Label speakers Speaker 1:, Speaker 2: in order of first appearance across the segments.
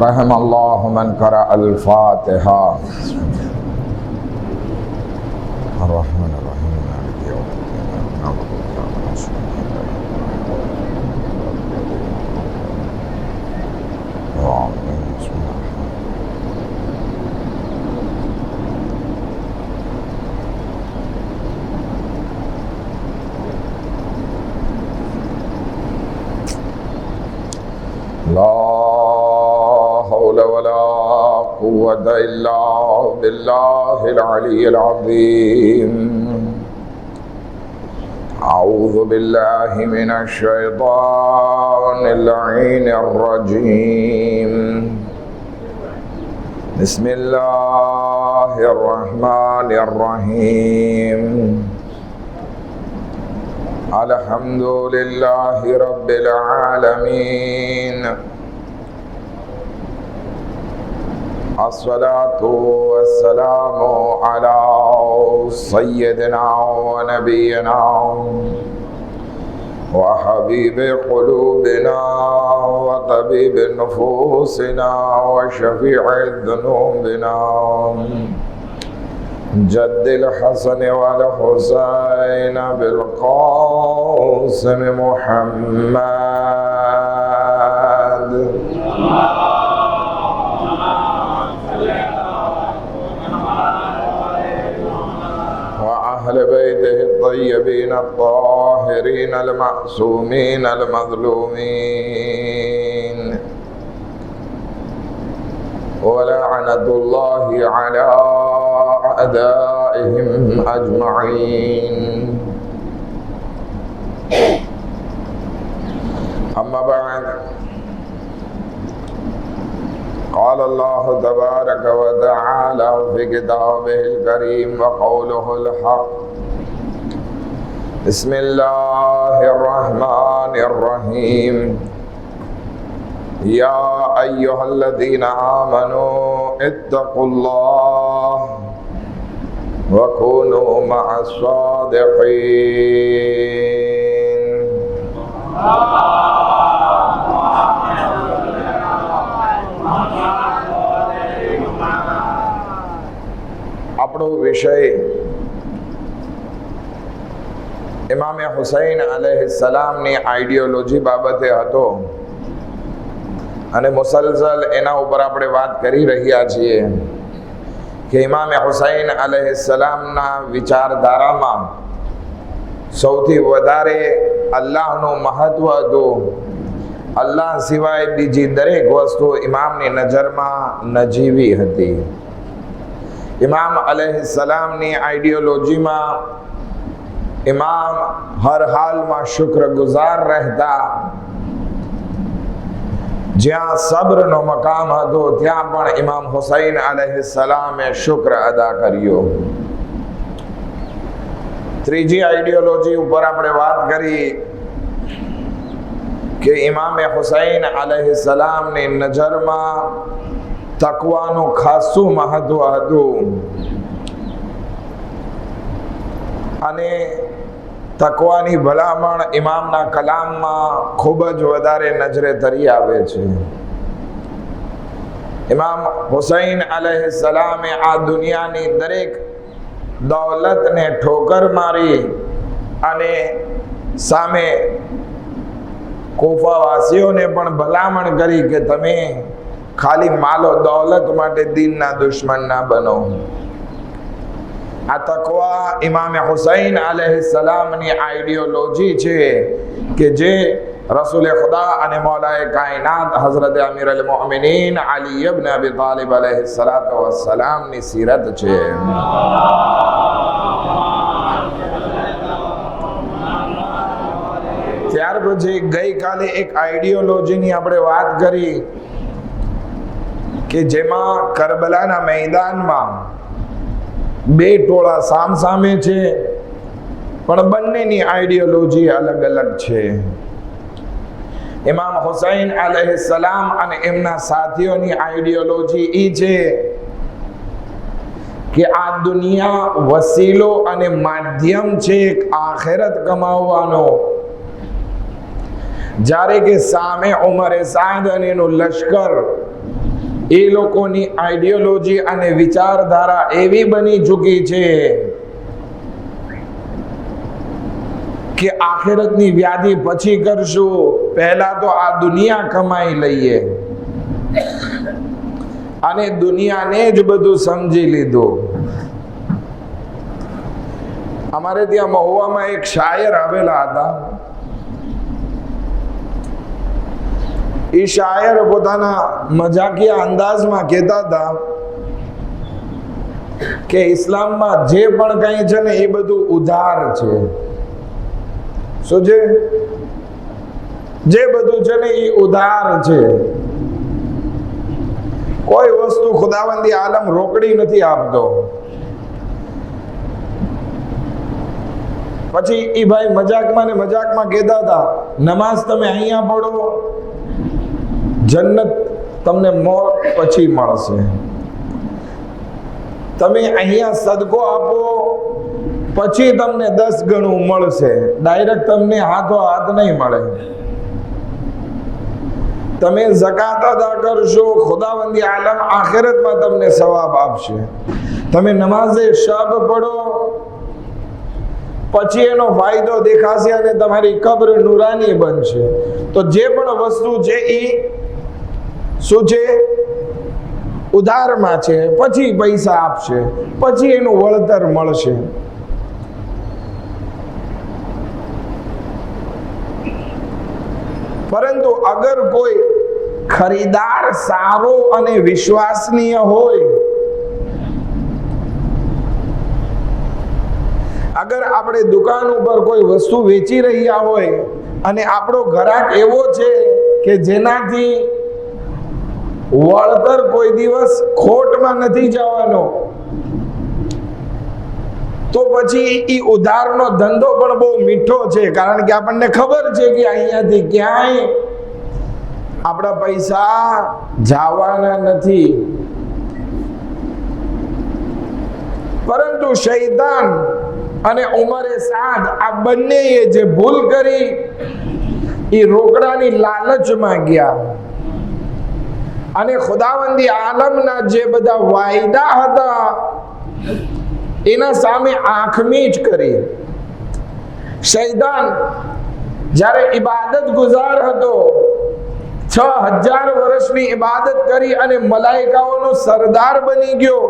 Speaker 1: رحم الله من قرأ الفاتحة. الرحمن الرحيم مالك يوم الدين نعبد وإياك نستعين آمين. بسم الله لا حول ولا قوة إلا بالله العلي العظيم. أعوذ بالله من الشيطان اللعين الرجيم. بسم الله الرحمن الرحيم. الحمد لله رب العالمين. الصلاة والسلام على سيدنا ونبينا وحبيب قلوبنا وطبيب نفوسنا وشفيع ذنوبنا جد الحسن والحسين بالقاسم محمد وأهل بيته الطيبين الطاهرين المعصومين المظلومين ولعنة الله على أعدائهم أجمعين. أما بعد، قال الله تبارك وتعالى في كتابه الكريم وقوله الحق. بسم الله الرحمن الرحيم. يا أيها الذين آمنوا اتقوا الله وكونوا مع الصادقين. આપણો વિષય ઇમામે હુસૈન અલૈહિસ્સલામની આઈડિયોલોજી બાબતે હતો અને મુસલસલ એના ઉપર આપણે વાત કરી રહ્યા છીએ કે ઇમામે હુસૈન અલૈહિસ્સલામના વિચારધારામાં સૌથી વધારે અલ્લાહનું મહત્વ હતું. અલ્લાહ સિવાય બીજી દરેક વસ્તુ ઇમામની નજરમાં નજીવી હતી. ઇમામ અલૈહિસ્સલામની આઈડિયોલોજીમાં ઇમામ હર હાલમાં શુક્રગુજાર રહેતા. જ્યાં સબ્રનો મકામ હતો ત્યાં પણ ઇમામ હુસૈન અલૈહિસ્સલામે શુક્ર અદા કર્યો. ત્રીજી આઈડિયોલોજી ઉપર આપણે વાત કરી કે ઇમામે હુસૈન અલૈહિસ્સલામની નજરમાં તકવાનું ખાસું મહત્વ હતું અને તકવાની ભલામણ ઇમામના કલામમાં ખૂબ જ વધારે નજરે તરી આવે છે. ઇમામ હુસૈન અલૈહિસ્સલામે આ દુનિયાની દરેક દૌલતને ઠોકર મારી અને સામે કૂફાવાસીઓને પણ ભલામણ કરી કે તમે ખાલી માલો દૌલત માટે દીનના દુશ્મન ના બનો. આ તકવા ઇમામે હુસૈન અલૈહિસ્સલામની આઈડિયોલોજી છે કે જે રસૂલ ખુદા અને મૌલાએ કાયનાત હઝરત અમીર અલ મોમિનીન અલી ઇબ્ન અબી તાલિબ અલૈહિસ્સલાતુ વસ્સલામની સીરત છે. ત્યાર પછી ગઈકાલે એક આઈડિયોલોજીની આપણે વાત કરી કે જેમાં કરબલાના મેદાનમાં બે ટોળા સામસામે છે પણ બંનેની આઈડિયોલોજી અલગ અલગ છે. ઇમામ હુસૈન અલૈહિસ્સલામ અને એમના સાથીઓની આઈડિયોલોજી એ છે કે આ દુનિયા વસીલો અને માધ્યમ છે આખિરત કમાવવાનો. જ્યારે કે સામે ઉમરે સાદ અને એનું લશ્કર એ લોકોની આઈડિયોલોજી અને વિચારધારા એવી બની ચૂકી છે કે આખિરતની વ્યાધિ પછી કરશું, પહેલા તો આ દુનિયા કમાઈ લઈએ. અને દુનિયાને જ બધું સમજી લીધું. અમારે ત્યાં મહુવામાં એક શાયર આવેલા હતા. એ શાયર પોતાના મજાકિયા અંદાજમાં કહેતા હતા કે ઇસ્લામમાં જે પણ કંઈ છે ને એ બધું ઉધાર છે. શું છે? જે બધું છે ને એ ઉધાર છે. કોઈ વસ્તુ ખુદાવંદી આલમ રોકડી નથી આપતો. પછી એ ભાઈ મજાકમાં ને મજાકમાં કહેતા હતા, નમાઝ તમે અહીંયા પઢો, જન્નત તમને મોત પછી મળશે. તમે અહીંયા સદકો આપો, પછી તમને 10 ગણું મળશે. ડાયરેક્ટ તમને હાથો હાથ નહીં મળે. તમે ઝકાત અદા કરશો, ખુદાવંદી આલમ આખિરતમાં તમને સવાબ આપશે. તમે નમાઝે શબ પઢો, પછી એનો ફાયદો દેખાશે અને તમારી કબ્ર નૂરાની બનશે. તો જે પણ વસ્તુ છે એ શું છે? ઉધારમાં છે. પછી પૈસા આપશે, પછી એનું વળતર મળશે. પરંતુ અગર કોઈ ખરીદાર સારો અને વિશ્વસનીય હોય, અગર આપણે દુકાન ઉપર કોઈ વસ્તુ વેચી રહ્યા હોય અને આપણો ગ્રાહક એવો છે કે જેનાથી વળતર કોઈ દિવસ ખોટમાં નથી જવાનો, તો પછી એ ઉધારનો ધંધો પણ બહુ મીઠો છે. કારણ કે આપણને ખબર છે કે અહીંયાથી ક્યાંય આપણા પૈસા જવાના નથી. પરંતુ શૈતાન અને ઉમરે સાદ આ બંનેએ જે ભૂલ કરી, એ રોકડાની લાલચમાં ગયા અને ખુદાવંદી આલમના જે બધા વાયદા હતા એના સામે આંખમીચ કરી. શૈતાન જ્યારે ઇબાદત ગુજાર હતો, 6000 વર્ષની ઇબાદત કરી અને મલાઈકાઓનો સરદાર બની ગયો,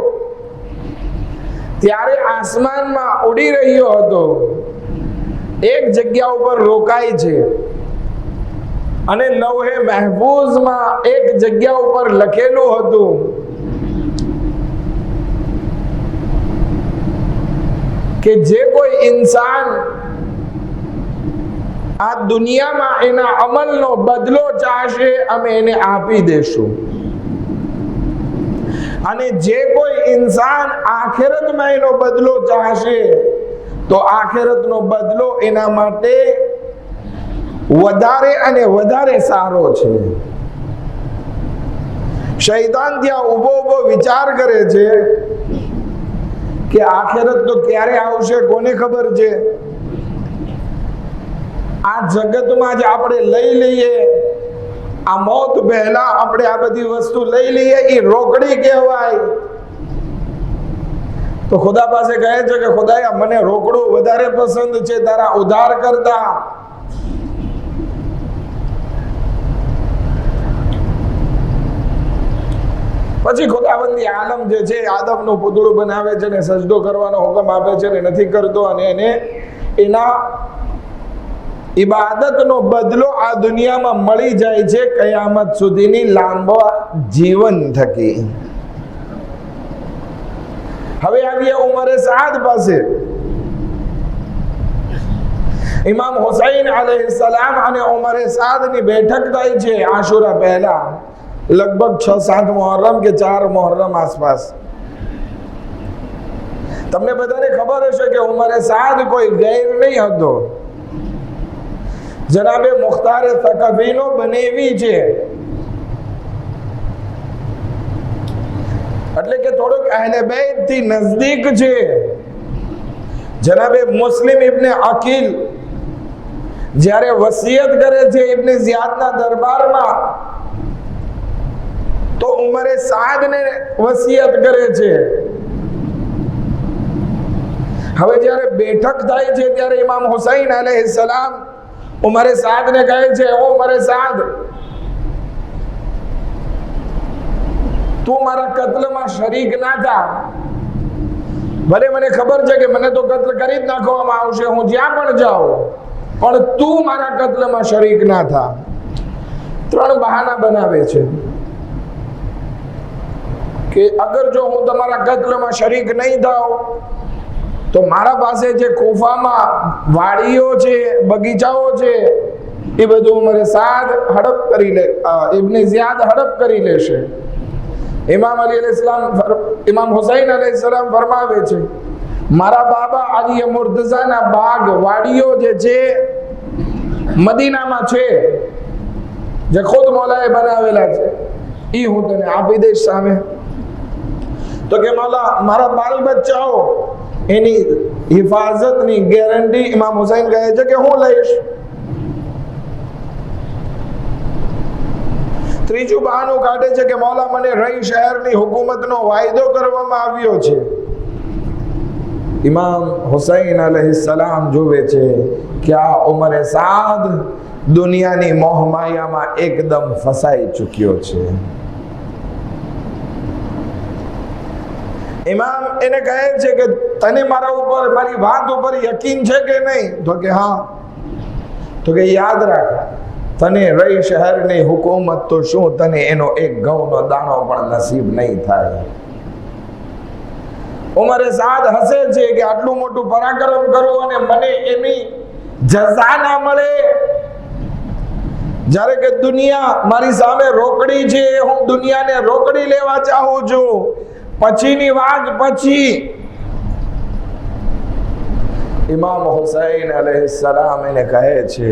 Speaker 1: ત્યારે આસમાનમાં ઉડી રહ્યો હતો. એક જગ્યા ઉપર રોકાય છે અને લૌહે મહફૂઝમાં એક જગ્યા ઉપર લખેલું હતું કે જે કોઈ ઇન્સાન આ દુનિયામાં એના અમલનો બદલો ચાહશે, અમે એને આપી દેશું. અને જે કોઈ ઇન્સાન આખિરતમાં એનો બદલો ચાહશે, તો આખિરતનો બદલો એના માટે વધારે અને વધારે સારો છે. શૈતાન ત્યાં ઊભો વિચાર કરે છે કે આખિરત તો ક્યારે આવશે કોને ખબર છે. આ જગતમાં જ આપણે લઈ લઈએ, આ મોત પહેલા આપણે આ બધી વસ્તુ લઈ લઈએ, એ રોકડી કહેવાય. તો ખુદા પાસે કહે છે કે ખુદાયા, મને રોકડું વધારે પસંદ છે તારા ઉધાર કરતા. પછી ખુદાવંદી આલમ જે છે આદમનું પૂતળું બનાવે છે ને સજદો કરવાનો હુકમ આપે છે ને નથી કરતો, અને એને એના ઇબાદતનો બદલો આ દુનિયામાં મળી જાય છે કયામત સુધીની લાંબા જીવન થકી. હવે આવીએ ઉમરે સાદ પાસે. ઇમામ હુસૈન અલૈહિસ્સલામ અને ઉમરે સાદની બેઠક થાય છે આશુરા પહેલા, લગભગ 6-7 મુહર્રમ કે 4 મુહર્રમ આસપાસ. તમને બધાને ખબર હશે કે ઉમરે સાદ કોઈ ગૈર નહીં હતો. જનાબે મુખ્તાર થકફીનો બનેવી છે, એટલે કે થોડુંક અહેલે બેત થી નજદીક છે. જનાબે મુસ્લિમ ઇબ્ને અકીલ જ્યારે વસિયત કરે છે ઇબ્ને ઝિયાદના દરબારમાં, તો ઉમરે સાદ ને વસિયત કરે છે. હવે જ્યારે બેઠક થાય છે ત્યારે ઇમામ હુસૈન અલૈહિસ્સલામ ઉમરે સાદ ને કહે છે, ઓ ઉમરે સાદ, તું મારા કત્લમાં શરીક ના થા. ભલે મને ખબર છે કે મને તો કત્લ કરી જ નાખવામાં આવશે, હું જ્યાં પણ જાઉં, પણ તું મારા કત્લમાં શરીક ના થા. 3 બહાના બનાવે છે કે અગર જો હું તમારા કત્લમાં શરીક નહીં થાઉં તો મારા પાસે જે કૂફામાં વાડીઓ છે, બગીચાઓ છે, એ બધું ઉમરે સાદ હડપ કરી લે, ઇબ્ન ઝિયાદ હડપ કરી લેશે. ઇમામ હુસૈન અલૈહિસ્સલામ ફરમાવે છે, મારા બાબા અલી મુર્તઝાના બાગ, વાડીઓ જે છે મદીનામાં છે, જે ખુદ મૌલાએ બનાવેલા છે, એ હું તને આપી દઈશ સામે. તો કે મૌલા, મારા બાલ બચ્ચાઓ એની હિફાજતની ગેરંટી ઇમામ હુસૈન કહે છે કે હું લઈશ. ત્રીજું બહાનું કાઢે છે કે મૌલા, મને રઈ શહેરની હુકુમતનો વાયદો કરવામાં આવ્યો છે. ઇમામ હુસૈન અલૈહિસ્સલામ જોવે છે કે આ ઉમરે સાદ દુનિયાની મોહમાયામાં એકદમ ફસાઈ ચૂક્યો છે. ઇમામ એને કહે છે કે તને મારા ઉપર, મારી વાત ઉપર યકીન છે કે નહીં? તો કે હા. તો કે યાદ રાખ, તને રઈ શહેરની હુકુમત તો શું, તને એનો એક ઘઉંનો દાણો પણ નસીબ નહીં થાય. ઉમરે સાદ હસે છે કે આટલું મોટું પરાક્રમ કરું અને મને એની જઝા ના મળે. જ્યારે કે દુનિયા મારી સામે રોકડી છે, હું દુનિયાને રોકડી લેવા ચાહું છું. પછીની વાત પછી. ઇમામ હુસૈન અલૈહિસ્સલામ એને કહે છે,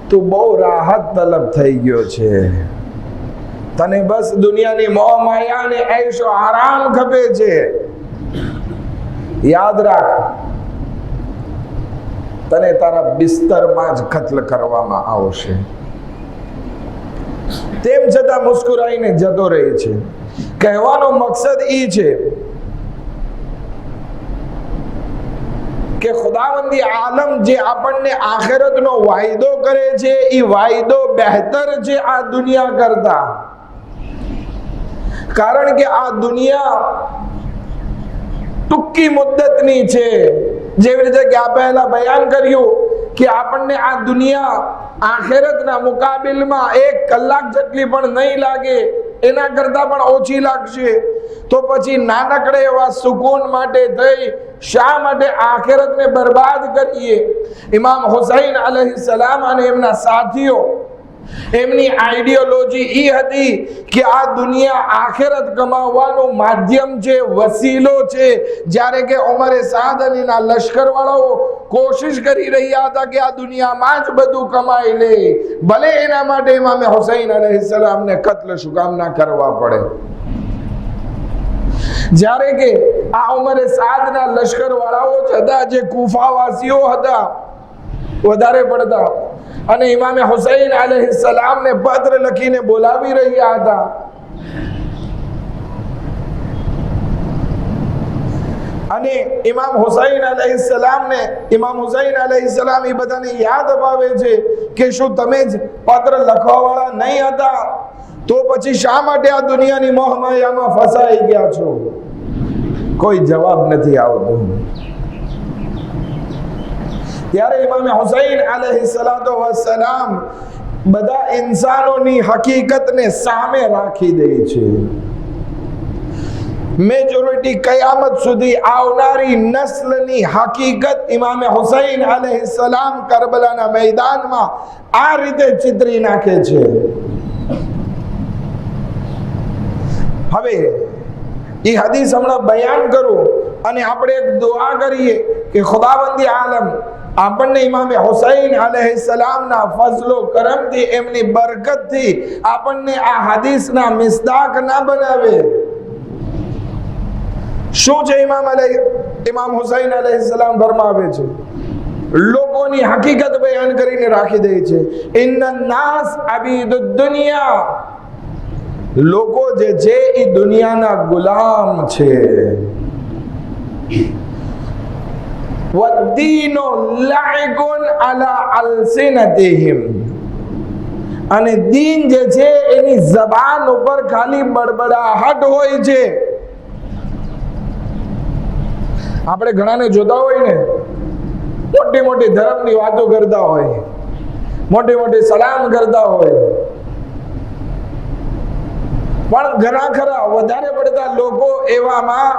Speaker 1: તું બહુ રાહત તલબ થઈ ગયો છે, તને બસ દુનિયાની મોહ માયા અને ऐशो આરામ ખપે છે. યાદ રાખ, તને તારા બિસ્તરમાં જ કત્લ કરવામાં આવશે. તેમ છતાં મુસ્કુરાઈને જતો રહે છે. કહેવાનો મકસદ એ છે કે ખુદાવંદી આલમ જે આપણને આખિરતનો વાયદો કરે છે, એ વાયદો બહેતર છે આ દુનિયા કરતા. કારણ કે આ દુનિયા ટૂંકી મુદ્દતની છે. જેવી રીતે કે આ પહેલા બયાન કર્યું કે આપણને આ દુનિયા આખિરતના મુકાબિલમાં 1 કલાક જેટલી પણ નહીં લાગે, એના કરતા પણ ઓછી લાગશે. તો પછી નાનકડે એવા સુકૂન માટે થઈ શા માટે આખિરતને બરબાદ કરીએ? ઇમામ હુસૈન અલૈહિસ્સલામ અને એમના સાથીઓ, એમની આઈડિયોલોજી એ હતી કે આ દુનિયા આખિરત કમાવવાનું માધ્યમ છે, વસીલો છે. જ્યારે કે ઉમરે સાદ અને એના લશ્કરવાળાઓ કોશિશ કરી રહ્યા હતા કે આ દુનિયામાં જ બધું કમાઈ લે, ભલે એના માટે ઇમામ હુસૈન અલૈહિસ્સલામને કત્લ શું કામ ના કરવા પડે. જ્યારે કે આ ઉમરે સાદના લશ્કરવાળાઓ જ હતા જે કૂફાવાસીઓ હતા વધારે પડતા, અને ઇમામ હુસૈન અલૈહિસ્સલામ ને પત્ર લખીને બોલાવી રહ્યા હતા. અને ઇમામ હુસૈન અલૈહિસ્સલામ એ બધાને યાદ અપાવે છે કે શું તમે જ પત્ર લખવાવાળા નહીં હતા? તો પછી શા માટે આ દુનિયાની મોહમાયામાં ફસાઈ ગયા છો? કોઈ જવાબ નથી આવતો. ત્યારે ઇમામ હુસૈન અલૈહિસ્સલાતુ વસ્સલામ બધા ઇન્સાનોની હકીકતને સામે રાખી દે છે. મેજોરિટી કયામત સુધી આવનારી નસ્લની હકીકત ઇમામ હુસૈન અલૈહિસ્સલામ કરબલાના મેદાનમાં આ રીતે ચિતરી નાખે છે. હવે એ હદીસ હમણાં બયાન કરું અને આપણે એક દુઆ કરીએ કે ખુદાવંદી આલમ આપણને ઇમામ હુસૈન અલૈહિસ્સલામના ફઝલો કરમથી, એમની બરકતથી આપણને આ હદીસના મિસ્દાક ના બનાવે. શું છે ઇમામ હુસૈન અલૈહિસ્સલામ ફરમાવે છે? લોકોની હકીકત બયાન કરીને રાખી દે છે. ઇન્નન નાસ અબીદુદ દુનિયા, લોકો જે છે એ દુનિયાના ગુલામ છે. વદ્દીનો લાઇગુન અલા અલસિનતિહિમ, અને દીન જે છે એની જબાન ઉપર ખાલી બડબડાહટ હોય છે. આપણે ઘણાને જોતા હોય ને, મોટી મોટી ધર્મની વાતો કરતા હોય, મોટી મોટી સલામ કરતા હોય, પણ ઘણા ખરા વધારે પડતા લોકો એવામાં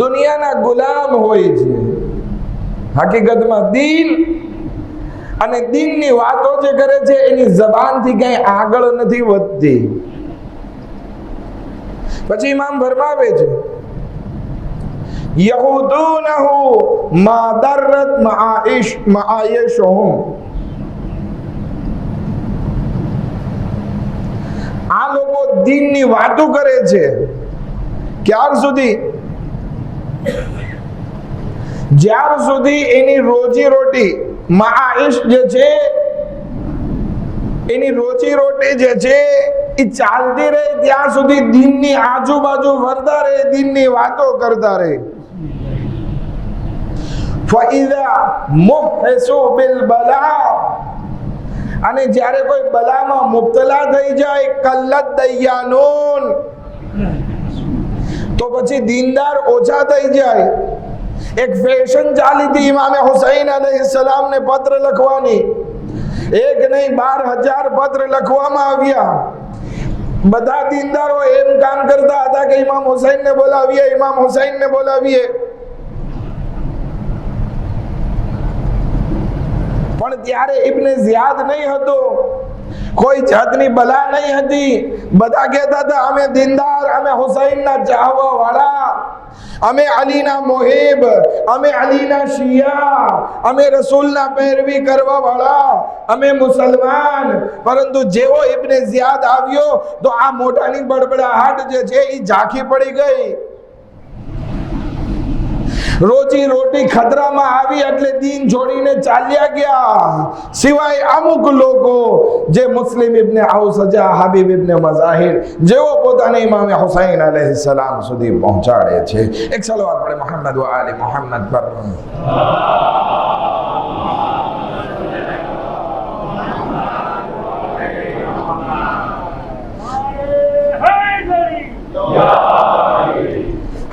Speaker 1: દુનિયાના ગુલામ હોય છે. હકીકતમાં દીન અને દીનની વાતો જે કરે છે એની જબાનથી કઈ આગળ નથી વધતી. પછી ઇમામ ફરમાવે છે, યહુદુનહુ મા દરરત મઆયિશુહુમ, આ લોકો દીનની વાતો કરે છે ક્યાર સુધી? જ્યાર સુધી એની રોજી રોટી માઈશ જે છે, એની રોજી રોટી જે છે એ ચાલતી રહે ત્યાં સુધી દીનની આજુબાજુ ફરતા રહે, દીનની વાતો કરતા રહે. ફઈઝા મુહસુ બિલ બલા, અને જ્યારે કોઈ બલામાં મુબ્તલા થઈ જાય, કલ્લત દૈયાનૂન, તો પછી દીનદાર ઓછા થઈ જાય. એક ફેશન ચાલી હતી ઇમામે હુસૈન અલૈહિસ્સલામ ને પત્ર લખવાની. એક નહીં 12,000 પત્ર લખવામાં આવ્યા. બધા દીનદારો એમ કામ કરતા હતા કે ઇમામ હુસૈન ને બોલાવીએ, ઇમામ હુસૈન ને બોલાવીએ. પણ ત્યારે ઇબ્ને ઝિયાદ નહીં હતો, કોઈ જાતની બલા નહીં હતી. બધા કહેતા હતા અમે દીનદાર, અમે હુસૈનના ચાહવા વાળા, અમે અલીના મોહિબ, અમે અલીના શિયા, અમે રસૂલના પેરવી કરવા વાળા, અમે મુસલમાન. પરંતુ જેવો ઇબ્ને ઝિયાદ આવ્યો તો આ મોટાની બડબડાહટ જે છે એ ઝાંખી પડી ગઈ. રોજી રોટી ખતરામાં આવી એટલે દીન છોડીને ચાલ્યા ગયા. સિવાય અમુક લોકો જે મુસ્લિમ ઇબ્ને ઔસજા, હબીબ ઇબ્ને મઝાહિર, જેઓ પોતાને ઇમામ હુસૈન અલૈહિસ્સલામ સુધી પહોંચાડે છે. એક સલાવત પડે મોહમ્મદ વ આલે મોહમ્મદ પર.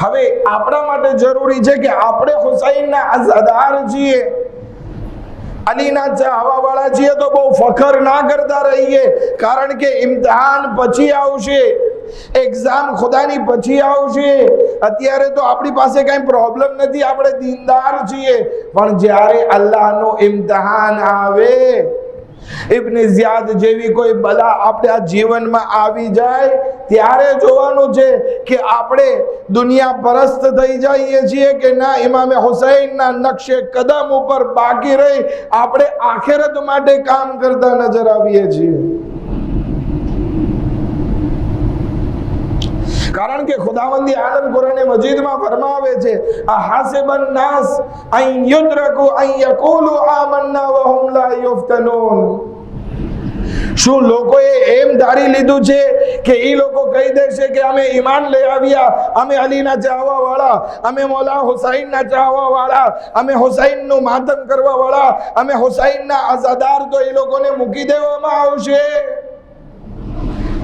Speaker 1: હવે આપણા માટે જરૂરી છે કે આપણે હુસૈનના અઝાદાર છીએ, અલીના ચાહવા વાળા છીએ, તો બહુ ફખર ના કરતા રહીએ. કારણ કે ઇમ્તિહાન પછી આવશે, એક્ઝામ ખુદાની પછી આવશે. અત્યારે તો આપણી પાસે કઈ પ્રોબ્લેમ નથી, આપણે દીનદાર છીએ. પણ જ્યારે અલ્લાહનો ઇમ્તિહાન આવે, ઇબ્ને ઝિયાદ જેવી કોઈ બલા આપણા જીવનમાં આવી જાય, ત્યારે જોવાનું છે કે આપણે દુનિયા પરસ્ત થઈ જઈએ છીએ કે ના, ઇમામે હુસૈનના નકશે કદમ ઉપર બાકી રહી આપણે આખિરત માટે કામ કરતા નજર આવીએ છીએ. કારણ કે ખુદાવંદી આલમ કુરાન મજીદમાં ફરમાવે છે, અહાસિબન નાસ અન યુદ્રકુ અન યકુલુ આમન્ના વ હુમ લા યુફ્તનૂન. શું લોકોએ એમ ધારી લીધું છે કે એ લોકો કહી દેશે કે અમે ઈમાન લઈ આવ્યા, અમે અલીના ચાહવા વાળા, અમે મૌલા હુસૈનના ચાહવા વાળા, અમે હુસૈનનું માતમ કરવા વાળા, અમે હુસૈનના અઝાદાર, તો એ લોકોને મૂકી દેવામાં આવશે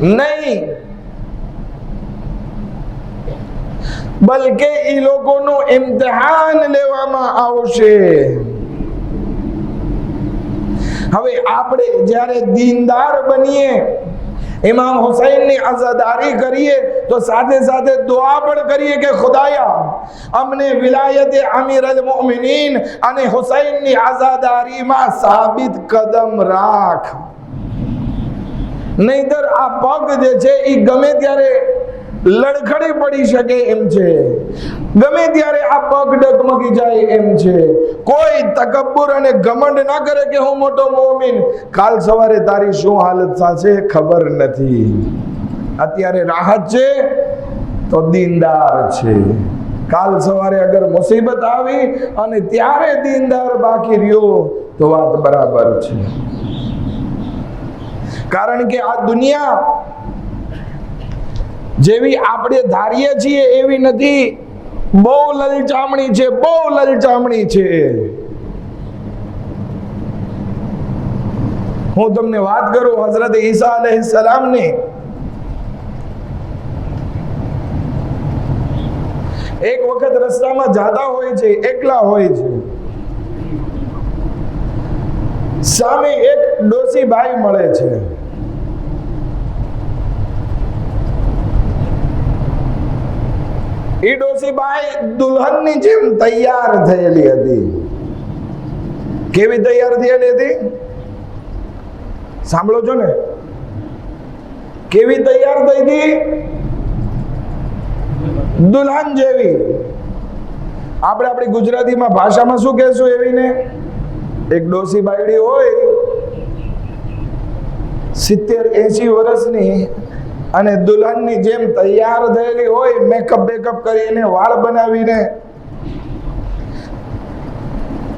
Speaker 1: નહીં. બલકે એ લોકોનું ઇમ્તિહાન લેવામાં આવશે. હવે આપણે જ્યારે દીનદાર બનીએ, ઇમામ હુસૈનની અઝાદારી કરીએ, તો સાથે સાથે દુઆ પણ કરીએ કે ખુદાયા અમને વિલાયત અમીર અલ મોમિનીન અને હુસૈનની અઝાદારીમાં સાબિત કદમ રાખ. નહીતર આ પગ જે છે એ ગમે ત્યારે લડખડી પડી શકે એમ છે, ગમે ત્યારે આ પગ ડગમગી જાય એમ છે. કોઈ તકબ્બુર અને ઘમંડ ના કરે કે હું મોટો મોમિન, કાલ સવારે તારી શું હાલત થશે ખબર નથી. અત્યારે રાહત છે તો દીનદાર છે, કાલ સવારે અગર મુસીબત આવી અને ત્યારે દીનદાર બાકી રહ્યો તો વાત બરાબર છે. કારણ કે આ દુનિયા જેવી આપણે ધારીએ છીએ એવી નથી. બહુ લલચામણી છે, બહુ લલચામણી છે. હું તમને વાત કરું હઝરત ઈસા અલૈહિસ્સલામ ની. એક વખત રસ્તામાં જાતા હોય છે, એકલા હોય છે. સામે એક ડોસી ભાઈ મળે છે. એ ડોસી ભાઈ દુલ્હનની જેમ તૈયાર થયેલી હતી. કેવી તૈયાર થયેલી હતી? સાંભળો છો ને? કેવી તૈયાર થઈ હતી? દુલ્હન જેવી. આપણે આપણી ગુજરાતીમાં ભાષામાં શું કહેશું એવીને? એક ડોસી બાયડી હોય 70-80 વર્ષની અને દુલ્હનની જેમ તૈયાર થયેલી હોય, મેકઅપ બેકઅપ કરીને, વાળ બનાવીને.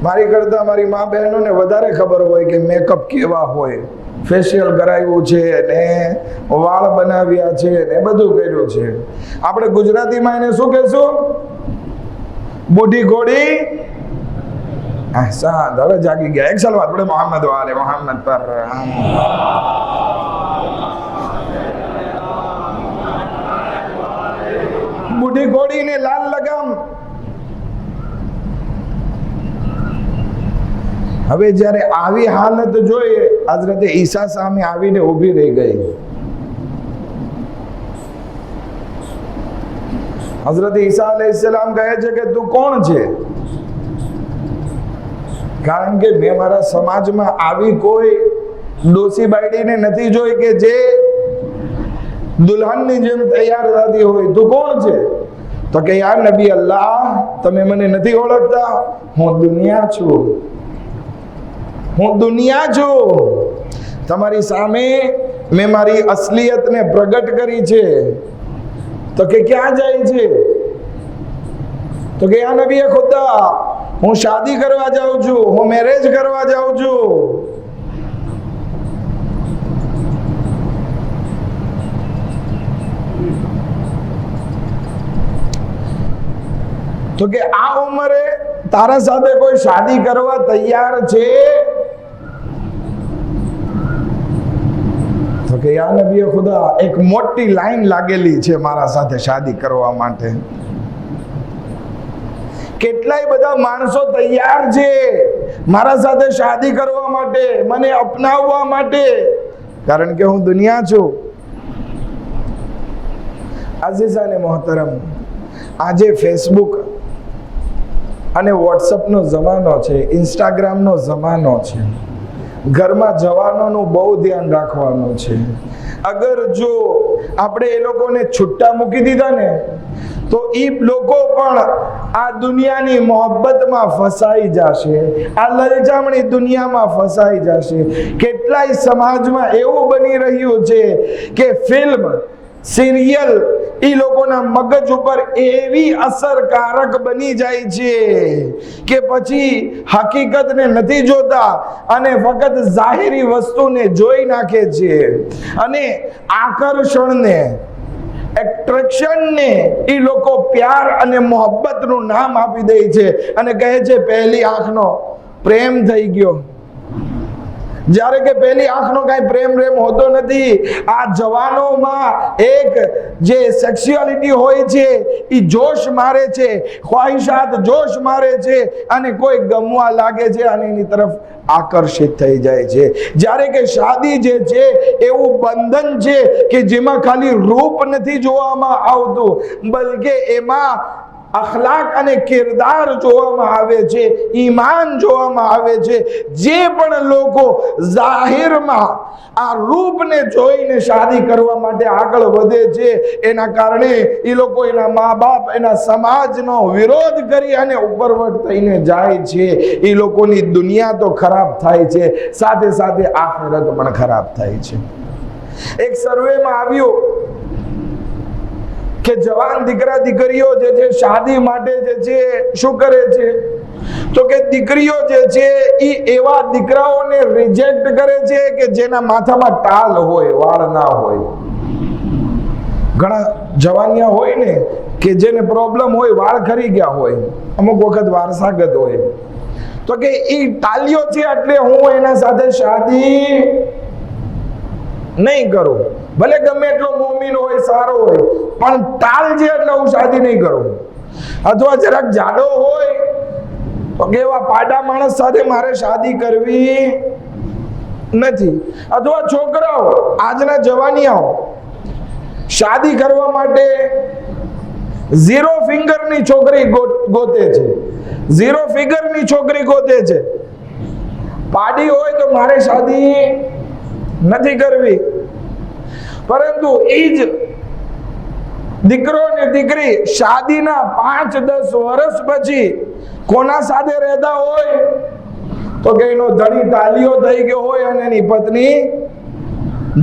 Speaker 1: મારી કરતા મારી મા બહેનોને વધારે ખબર હોય કે મેકઅપ કેવા હોય. ફેશિયલ કરાવ્યું છે ને વાળ બનાવ્યા છે ને બધું કર્યું છે. આપણે ગુજરાતીમાં એને શું કહેશું? બુઢી ઘોડી. સાદ હવે જાગી ગયા. એક સલવાત પડે મોહમ્મદ વાલે મોહમ્મદ પર. બુઢી ઘોડી ને લાલ લગામ. હવે જ્યારે આવી હાલત જોઈએ, હઝરત ઈસા સામે આવીને ઊભી રહી ગઈ. હઝરત ઈસા અલૈહિસ્સલામ કહે છે કે તું કોણ છે? કારણ કે મેં મારા સમાજમાં આવી કોઈ ડોસી બાયડીને નથી જોઈ કે જે દુલ્હનની જેમ તૈયાર થતી હોય. તું કોણ છે? તો કે યા નબી અલ્લાહ, તમે મને નથી ઓળખતા? હું દુનિયા છું. હું દુનિયા છું. તમારી સામે મેં મારી અસલિયતને પ્રગટ કરી છે. તો કે ક્યાં જાય છે? તો કે યા નબી ખુદા, હું શાદી કરવા જાઉં છું, હું મેરેજ કરવા જાઉં છું. તો કે આ ઉંમરે તારા સાથે કોઈ શાદી કરવા તૈયાર છે? તો કે યા નબી ખુદા, એક મોટી લાઈન લાગેલી છે મારા સાથે શાદી કરવા માટે. કેટલાય બધા માણસો તૈયાર છે મારા સાથે શાદી કરવા માટે, મને અપનાવવા માટે, કારણ કે હું દુનિયા છું. અઝીઝાને મોહતરમ, આજે ફેસબુક અને વોટ્સઅપનો જમાનો છે, ઇન્સ્ટાગ્રામનો જમાનો છે. ઘરમાં જવાનોનું બહુ ધ્યાન રાખવાનું છે. અગર જો આપણે એ લોકોને છૂટા મૂકી દીધા ને તો એ લોકો પણ આ દુનિયાની મોહબ્બતમાં ફસાઈ જશે, આ લલચામણી દુનિયામાં ફસાઈ જશે. કેટલાય સમાજમાં એવું બની રહ્યું છે કે ફિલ્મ, સિરિયલ એ લોકોના મગજ ઉપર એવી અસરકારક બની જાય છે કે પછી હકીકતને નથી જોતા અને ફક્ત જાહેરી વસ્તુને જોઈ નાખે છે. અને આકર્ષણને, એટ્રેક્શનને એ લોકો પ્યાર અને મોહબ્બતનું નામ આપી દે છે અને કહે છે પહેલી આંખનો પ્રેમ થઈ ગયો. જ્યારે કે પહેલી આંખનો કાંઈ પ્રેમ હોતો નથી. આ જવાનોમાં એક જે સેક્સ્યુઆલિટી હોય છે એ જોશ મારે છે, ખ્વાહિશાત જોશ મારે છે અને કોઈ ગમવા લાગે છે અને એની તરફ આકર્ષિત થઈ જાય છે. જ્યારે કે શાદી જે છે એવું બંધન છે કે જેમાં ખાલી રૂપ નથી જોવામાં આવતું, બલકે એમાં અખલાક અને કિરદાર જોવામાં આવે છે, ઈમાન જોવામાં આવે છે. જે પણ લોકો જાહેરમાં આ રૂપને જોઈને શાદી કરવા માટે આગળ વધે છે, એના કારણે એ લોકો એના મા બાપ, એના સમાજનો વિરોધ કરી અને ઉપરવટ થઈને જાય છે. એ લોકોની દુનિયા તો ખરાબ થાય છે, સાથે સાથે આખિરત પણ ખરાબ થાય છે. એક સર્વેમાં આવ્યું કે જવાન દીકરા દીકરીઓ જે છે શાદી માટે જે છે શું કરે છે? તો કે દીકરીઓ જે છે એ એવા દીકરાઓને રિજેક્ટ કરે છે કે જેના માથામાં ટાલ હોય, વાળ ના હોય. ઘણા જવાનિયા હોય ને કે જેને પ્રોબ્લેમ હોય, વાળ ખરી ગયા હોય, અમુક વખત વારસાગત હોય, તો કે એ ટાલ્યો છે એટલે હું એના સાથે શાદી નહીં કરું. ભલે ગમે એટલો મોમીન હોય, સારો હોય, પણ ટાલ છે એટલે હું શાદી નહીં કરું. અથવા જરાક જાડો હોય તો કે એવા પાડા માણસ સાથે મારે શાદી કરવી નથી. અથવા છોકરાઓ, આજના જવાનિયાઓ શાદી કરવા માટે 0 ફિંગરની છોકરી ગોતે છે, 0 ફિગરની છોકરી ગોતે છે. પાડી હોય તો મારે શાદી નથી કરવી. પરંતુ એ જ દીકરો ને દીકરી શાદીના 5-10 વર્ષ પછી કોના સાથે રહેતા હોય તો કે એનો ધણી ટાલિયો થઈ ગયો હોય અને એની પત્ની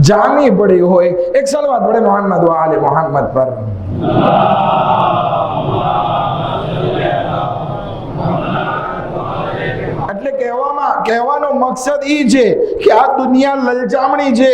Speaker 1: જામી પડી હોય. એક સલવાત પડે મોહમ્મદ વાલે મોહમ્મદ પર. એટલે કહેવાનો મકસદ ઈ છે કે આ દુનિયા લલચામણી છે.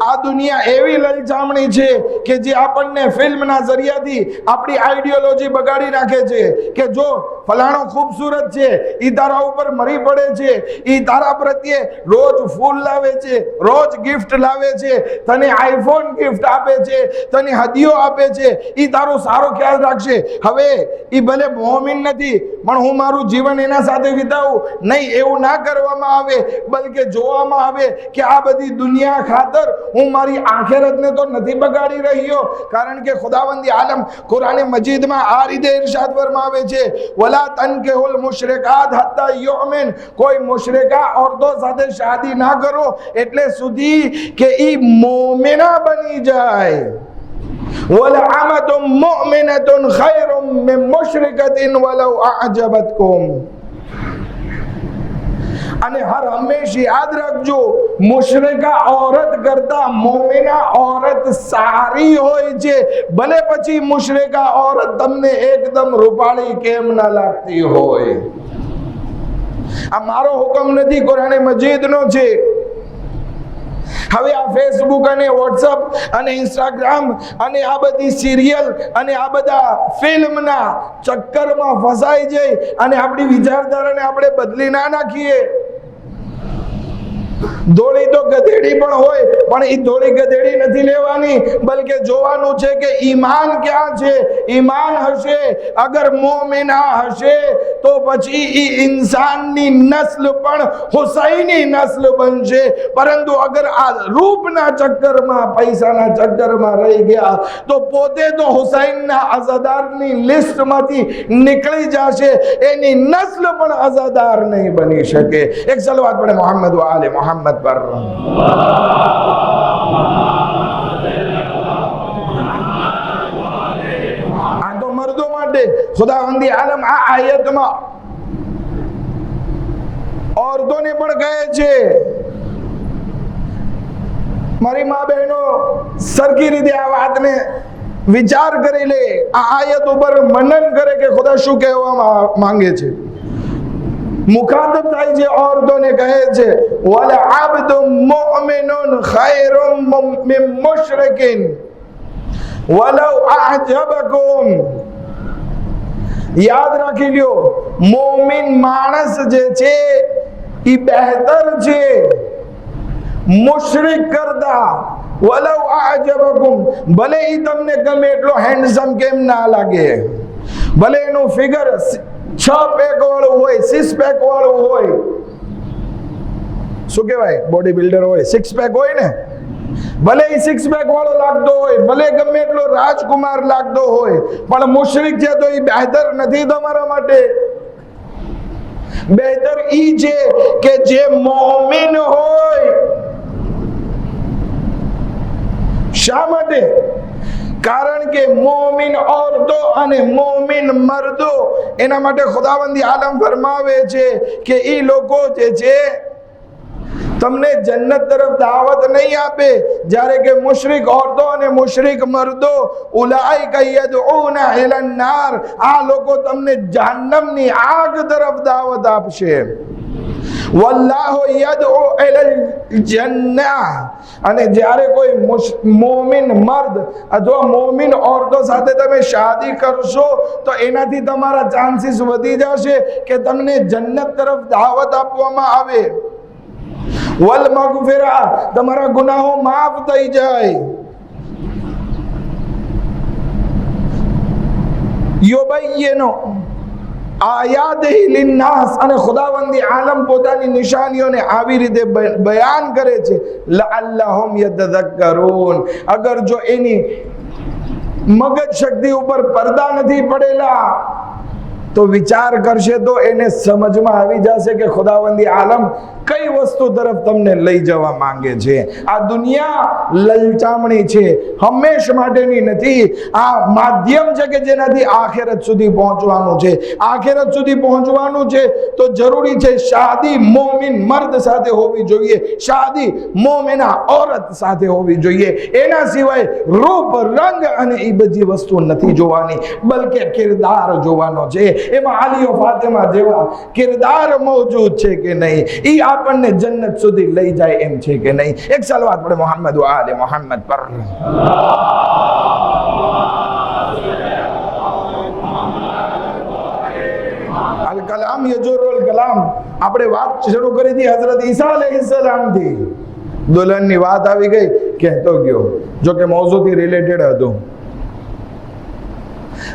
Speaker 1: આ દુનિયા એવી લલચામણી છે કે જે આપણને ફિલ્મના જરિયાથી આપણી આઈડિયોલોજી બગાડી નાખે છે કે જો ફલાણો ખૂબસૂરત છે, ઈ તારા ઉપર મરી પડે છે, ઈ તારા પ્રત્યે રોજ ફૂલ લાવે છે, રોજ ગિફ્ટ લાવે છે, તને આઈફોન ગિફ્ટ આપે છે, તને હદીઓ આપે છે, ઈ તારો સારો ખ્યાલ રાખશે. હવે ઈ ભલે મોમિન નથી પણ હું મારું જીવન એના સાથે વિતાવું નહીં, એવું ના કરવામાં આવે, બલકે જોવામાં આવે કે આ બધી દુનિયા ખાતર હું મારી આખિરતને તો નથી બગાડી રહ્યો. કારણ કે ખુદાવંદી આલમ કુરાન મજીદમાં આ રીતે ઇરશાદ ફરમાવે છે, વલા તનકિહુલ મુશરિકાત હત્તા યુમિન, કોઈ મુશરિકા औरतों સાથે શાદી ના કરો એટલે સુધી કે ઈ મોમિના બની જાય. વલા અમતુમ મુમિનતુન ખૈરુમ મિન મુશરિકતિન વલૌ અઅજબતકુમ. અને હર હંમેશા યાદ રાખજો, મુશરિકા औरत કરતા મોમિના औरत સારી હોય છે, ભલે પછી મુશરિકા औरत તમને એકદમ રૂપાળી કેમ ના લાગતી હોય. આ મારો હુકમ નથી, કુરાન મજીદનો છે. હવે આ ફેસબુક અને વોટ્સઅપ અને ઇન્સ્ટાગ્રામ અને આ બધી સિરિયલ અને આ બધા ફિલ્મના ચક્કરમાં ફસાઈ જાય અને આપણી વિચારધારાને આપણે બદલી ના નાખીએ. ધોળી તો ગધેડી પણ હોય, પણ એ ધોળી ગધેડી નથી લેવાની, બલકે જોવાનું છે કે ઈમાન ક્યાં છે. ઈમાન હશે, અગર મોમિના હશે તો પછી ઈ ઇન્સાનની નસ્લ પણ હુસૈની નસ્લ બનશે. પરંતુ અગર આ રૂપના ચક્કરમાં, પૈસાના ચક્કરમાં રહી ગયા તો પોતે તો હુસૈનના અઝાદારની લિસ્ટમાંથી નીકળી જશે, એની નસ્લ પણ અઝાદાર નહીં બની શકે. એક સલવાત પડે મોહમ્મદ વાલે મોહમ્મદ પર. આ તો મર્દો માટે ખુદાવંદી આલમ આ આયતમાં औरतोने પણ કહે છે. મારી મા બહેનો સરખી રીતે આ વાતને વિચાર કરી લે, આ આયત ઉપર મનન કરે કે ખુદા શું કહેવા માંગે છે. મુખાતબ થાય છે, औरतोने કહે છે, વલ અબ્દુ મુમિનુન ખૈરુમ મિન મુશરિકિન વલૌ અઅજબકુમ. યાદ રાખી લ્યો, મોમિન માણસ જે છે એ બહેતર છે મુશરિક કરતા. વલૌ અઅજબકુમ, ભલે ઈ તમને ગમે એટલો હેન્ડસમ કેમ ના લાગે, ભલે એનું ફિગર 6 પેક વાળું હોય, 6 પેક વાળું હોય, શું કહેવાય, બોડી બિલ્ડર હોય, 6 પેક હોય ને, ભલે એ 6 પેક વાળો લાગતો હોય, ભલે ગમે એટલો રાજકુમાર લાગતો હોય, પણ મુશરિક છે તો એ બહેતર નથી તમારા માટે. બહેતર ઈ છે કે જે મોમિન હોય. શા માટે? કારણ કે મોમિન औरतो અને મોમિન મર્દો, એના માટે ખુદાવંદી આલમ ફરમાવે છે કે ઈ લોકો જે છે તમને જન્નત તરફ દાવત નહીં આપે, જ્યારે કે મુશરિક औरतों અને મુશરિક મર્દો ઉલાઇકા યદઉના ઇલન નાર, આ લોકો તમને જહન્નમની આગ તરફ દાવત આપશે. વલ્લાહુ યદઉ ઇલલ જન્નહ, અને જ્યારે કોઈ મોમિન મર્દ અથવા મોમિન औरतों સાથે તમે શાદી કરશો તો એનાથી તમારા ચાન્સીસ વધી જશે કે તમને જન્નત તરફ દાવત આપવામાં આવે. વલ મગફિરા, તમારા ગુનાહો માફ થઈ જાય. યુબય્યિનુ આયાતિહી લિન્નાસ, અને ખુદાવંદી આલમ પોતાની નિશાનીઓને આવી રીતે બયાન કરે છે. લઅલ્લહુમ યતધક્કરૂન, અગર જો એની મગજ શક્તિ ઉપર પડદા નથી પડેલા તો વિચાર કરશે તો એને સમજમાં આવી જશે કે ખુદાવંદી આલમ કઈ વસ્તુ તરફ તમને લઈ જવા માંગે છે. આ દુનિયા લલચામણી છે, હંમેશ માટેની નથી. આ માધ્યમ છે કે જેનાથી આખિરત સુધી પહોંચવાનું છે. આખિરત સુધી પહોંચવાનું છે તો જરૂરી છે શાદી મોમિન મર્દ સાથે હોવી જોઈએ, શાદી મોમિના औरत સાથે હોવી જોઈએ. એના સિવાય રૂપ રંગ અને એ બધી વસ્તુ નથી જોવાની, બલકે કિરદાર જોવાનો છે. એમાં આલિયો ફાતિમા જેવા કિરદાર મોજૂદ છે કે નહીં, એ આપણને જન્નત સુધી લઈ જાય એમ છે કે નહીં. એક સલવાત પડે મોહમ્મદ વ આલે મોહમ્મદ પર. અલ કલામ યજુરુલ કલામ, આપણે વાત શરૂ કરી હતી હઝરત ઈસા અલૈહિસ્સલામ થી. દુલ્હનની વાત આવી ગઈ, કહેતો ગયો, જો કે મૌઝૂથી રિલેટેડ હતું.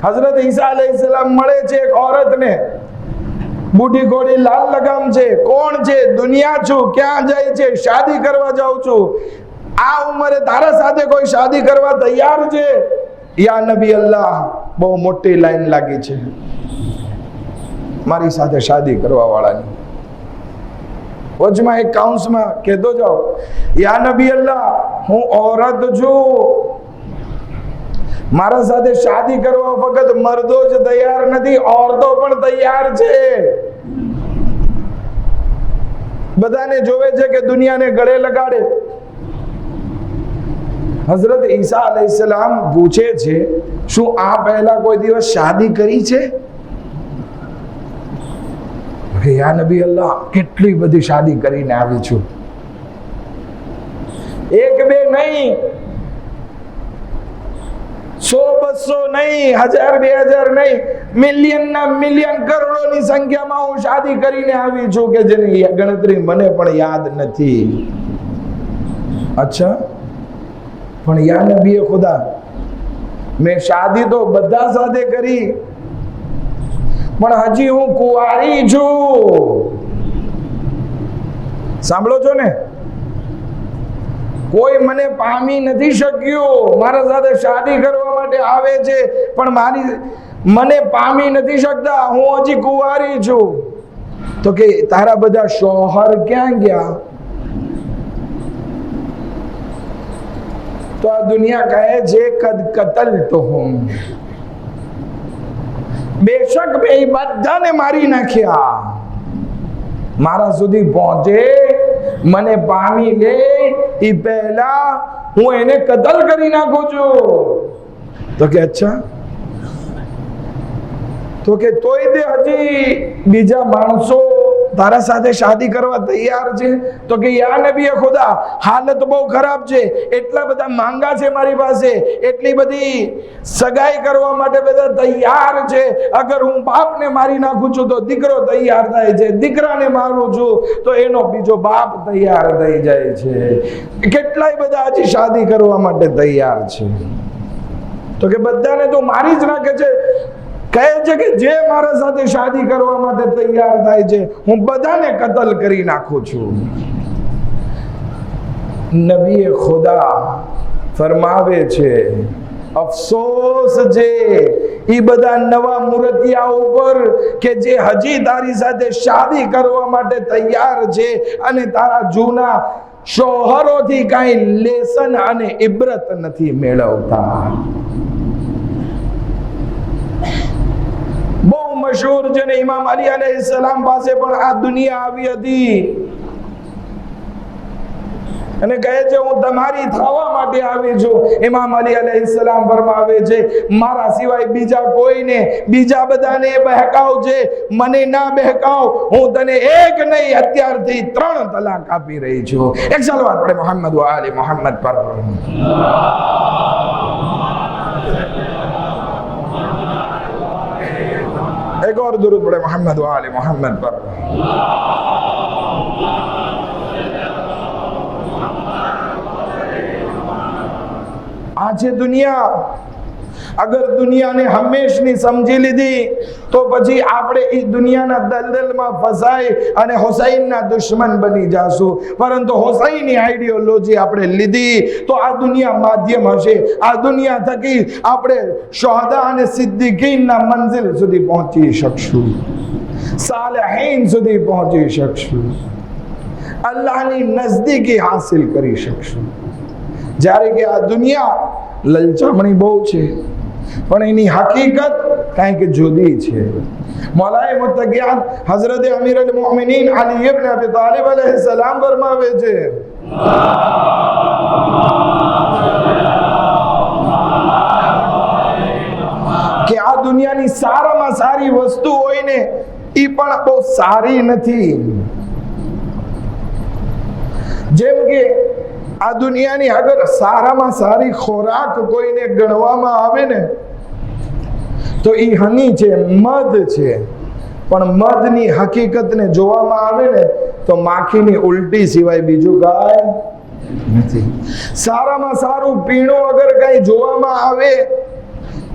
Speaker 1: હઝરત ઈસા અલૈહિસ્સલામ મળે છે એક औरतને, બુઢી ઘોડી લાલ લગામ છે. કોણ છે? દુનિયા છું, ક્યાં જાય છે? શાદી કરવા જાઉં છું. આ ઉંમરે તારા સાથે કોઈ શાદી કરવા તૈયાર છે? યા નબી અલ્લાહ, બહુ મોટી લાઈન લાગી છે મારી સાથે શાદી કરવા વાળાની. વચમાં એક કાઉન્સમાં કહેતો જાઓ, યા નબી અલ્લાહ, હું औरत છું, મારા સાથે શાદી કરવા વખત મર્દો જ તૈયાર નથી, औरतो પણ તૈયાર છે. બધાને જોવે છે કે દુનિયાને ગળે લગાડે. હઝરત ઈસા અલૈહિસ્સલામ પૂછે છે, શું આ પહેલા કોઈ દિવસ શાદી કરી છે? યા નબી અલ્લાહ, કેટલી બધી શાદી કરીને આવી છું. એક બે નહીં, 100-200 નહીં, 1000-2000 નહીં, મિલિયન ના મિલિયન કરોડોની સંખ્યામાં હું શાદી કરીને આવી છું કે જેની ગણતરી મને પણ યાદ નથી. અચ્છા, પણ યા નબી ખુદા, મેં શાદી તો બધા સાથે કરી, પણ હજી હું કુંવારી છું. સાંભળો છો ને? કોઈ મને પામી નથી શક્યું. મારા સાથે શાદી કરવા માટે આવે છે પણ મને પામી નથી શકતા, હું હજી કુંવારી છું. તો કે તારા બધા શોહર ક્યાં ગયા? તો આ દુનિયા કહે છે કદ કતલતુહુમ, બેશક મેં એ બધાને મારી નાખ્યા. મારા સુધી પહોંચે, મને પામી લે એ પહેલા હું એને કતલ કરી નાખું છું. તો કે અચ્છા, તો કે તોય તે હજી બીજા માણસો તારા સાથે શાદી કરવા તૈયાર છે? તો કે યા નબી ખુદા, હાલત બહુ ખરાબ છે, એટલા બધા માંગા છે મારી પાસે, એટલી બધી સગાઈ કરવા માટે બધા તૈયાર છે. અગર હું બાપને મારી નાખું છું તો દીકરો તૈયાર થાય છે, દીકરાને મારું છું તો એનો બીજો બાપ તૈયાર થઈ જાય છે. કેટલાય બધા હજી શાદી કરવા માટે તૈયાર છે. તો કે બધાને તો મારી જ નાખે છે. કહે છે કે જે મારા સાથે શાદી કરવા માટે તૈયાર થાય છે હું બધાને કતલ કરી નાખું છું. નબી ખુદા ફરમાવે છે, અફસોસ છે એ બધા નવા મૂર્તિયા ઉપર કે જે હજી તારી સાથે શાદી કરવા માટે તૈયાર છે અને તારા જૂના શોહરોથી કાંઈ લેસન અને ઇબરત નથી મેળવતા. બહુ મશહૂર છે ને, ઇમામ અલી અલૈહિસ્સલામ પાસે પણ આ દુનિયા આવી હતી. અને કહે છે હું તમારી થવા માટે આવી છું. ઇમામ અલી અલૈહિસ્સલામ ફરમાવે છે મારા સિવાય બીજા કોઈને, બીજા બધાને બહેકાવજે, મને ના બહેકાવ. હું તને એક નહીં અત્યારથી 3 તલાક આપી રહી છું. એક સલવાત પડે મોહમ્મદ વ આલે મોહમ્મદ પર. एक और दुरूद पढ़े मोहम्मद व आले मोहम्मद पर. आज दुनिया अगर दुनियाने हमेशनी समझी लीधी तो પછી આપણે એ દુનિયાના દલદલમાં ફસાઈ અને હુસૈનના દુશ્મન બની જાશું. પરંતુ હુસૈનની આઈડિયોલોજી આપણે લીધી તો આ દુનિયા માધ્યમ હશે. આ દુનિયા થકી આપણે શુહદા અને સિદ્દીકીનના મંઝિલ સુધી પહોંચી શકશું, સાલિહીન સુધી પહોંચી શકશું, અલ્લાહની નજદીકી હાસિલ કરી શકશું. જ્યારે કે આ દુનિયા લલચામણી બહુ છે પણ એની હકીકત કંઈક જુદી છે. મૌલાએ મુત્તકિયાત હઝરત અમીર અલ મોમિનીન અલી ઇબ્ન અબી તાલિબ અલૈહિસ્સલામ ફરમાવે છે કે આ દુનિયાની સારામાં સારી વસ્તુ હોય ને એ પણ બહુ સારી નથી. જેમ કે આ દુનિયાની અગર સારામાં સારી ખોરાક કોઈને ગણવામાં આવે ને તો એ હની છે, મધ છે. પણ મધની હકીકતને જોવામાં આવે ને તો માખીની ઉલટી સિવાય બીજું કાંઈ નથી. સારામાં સારું પીણું અગર કંઈ જોવામાં આવે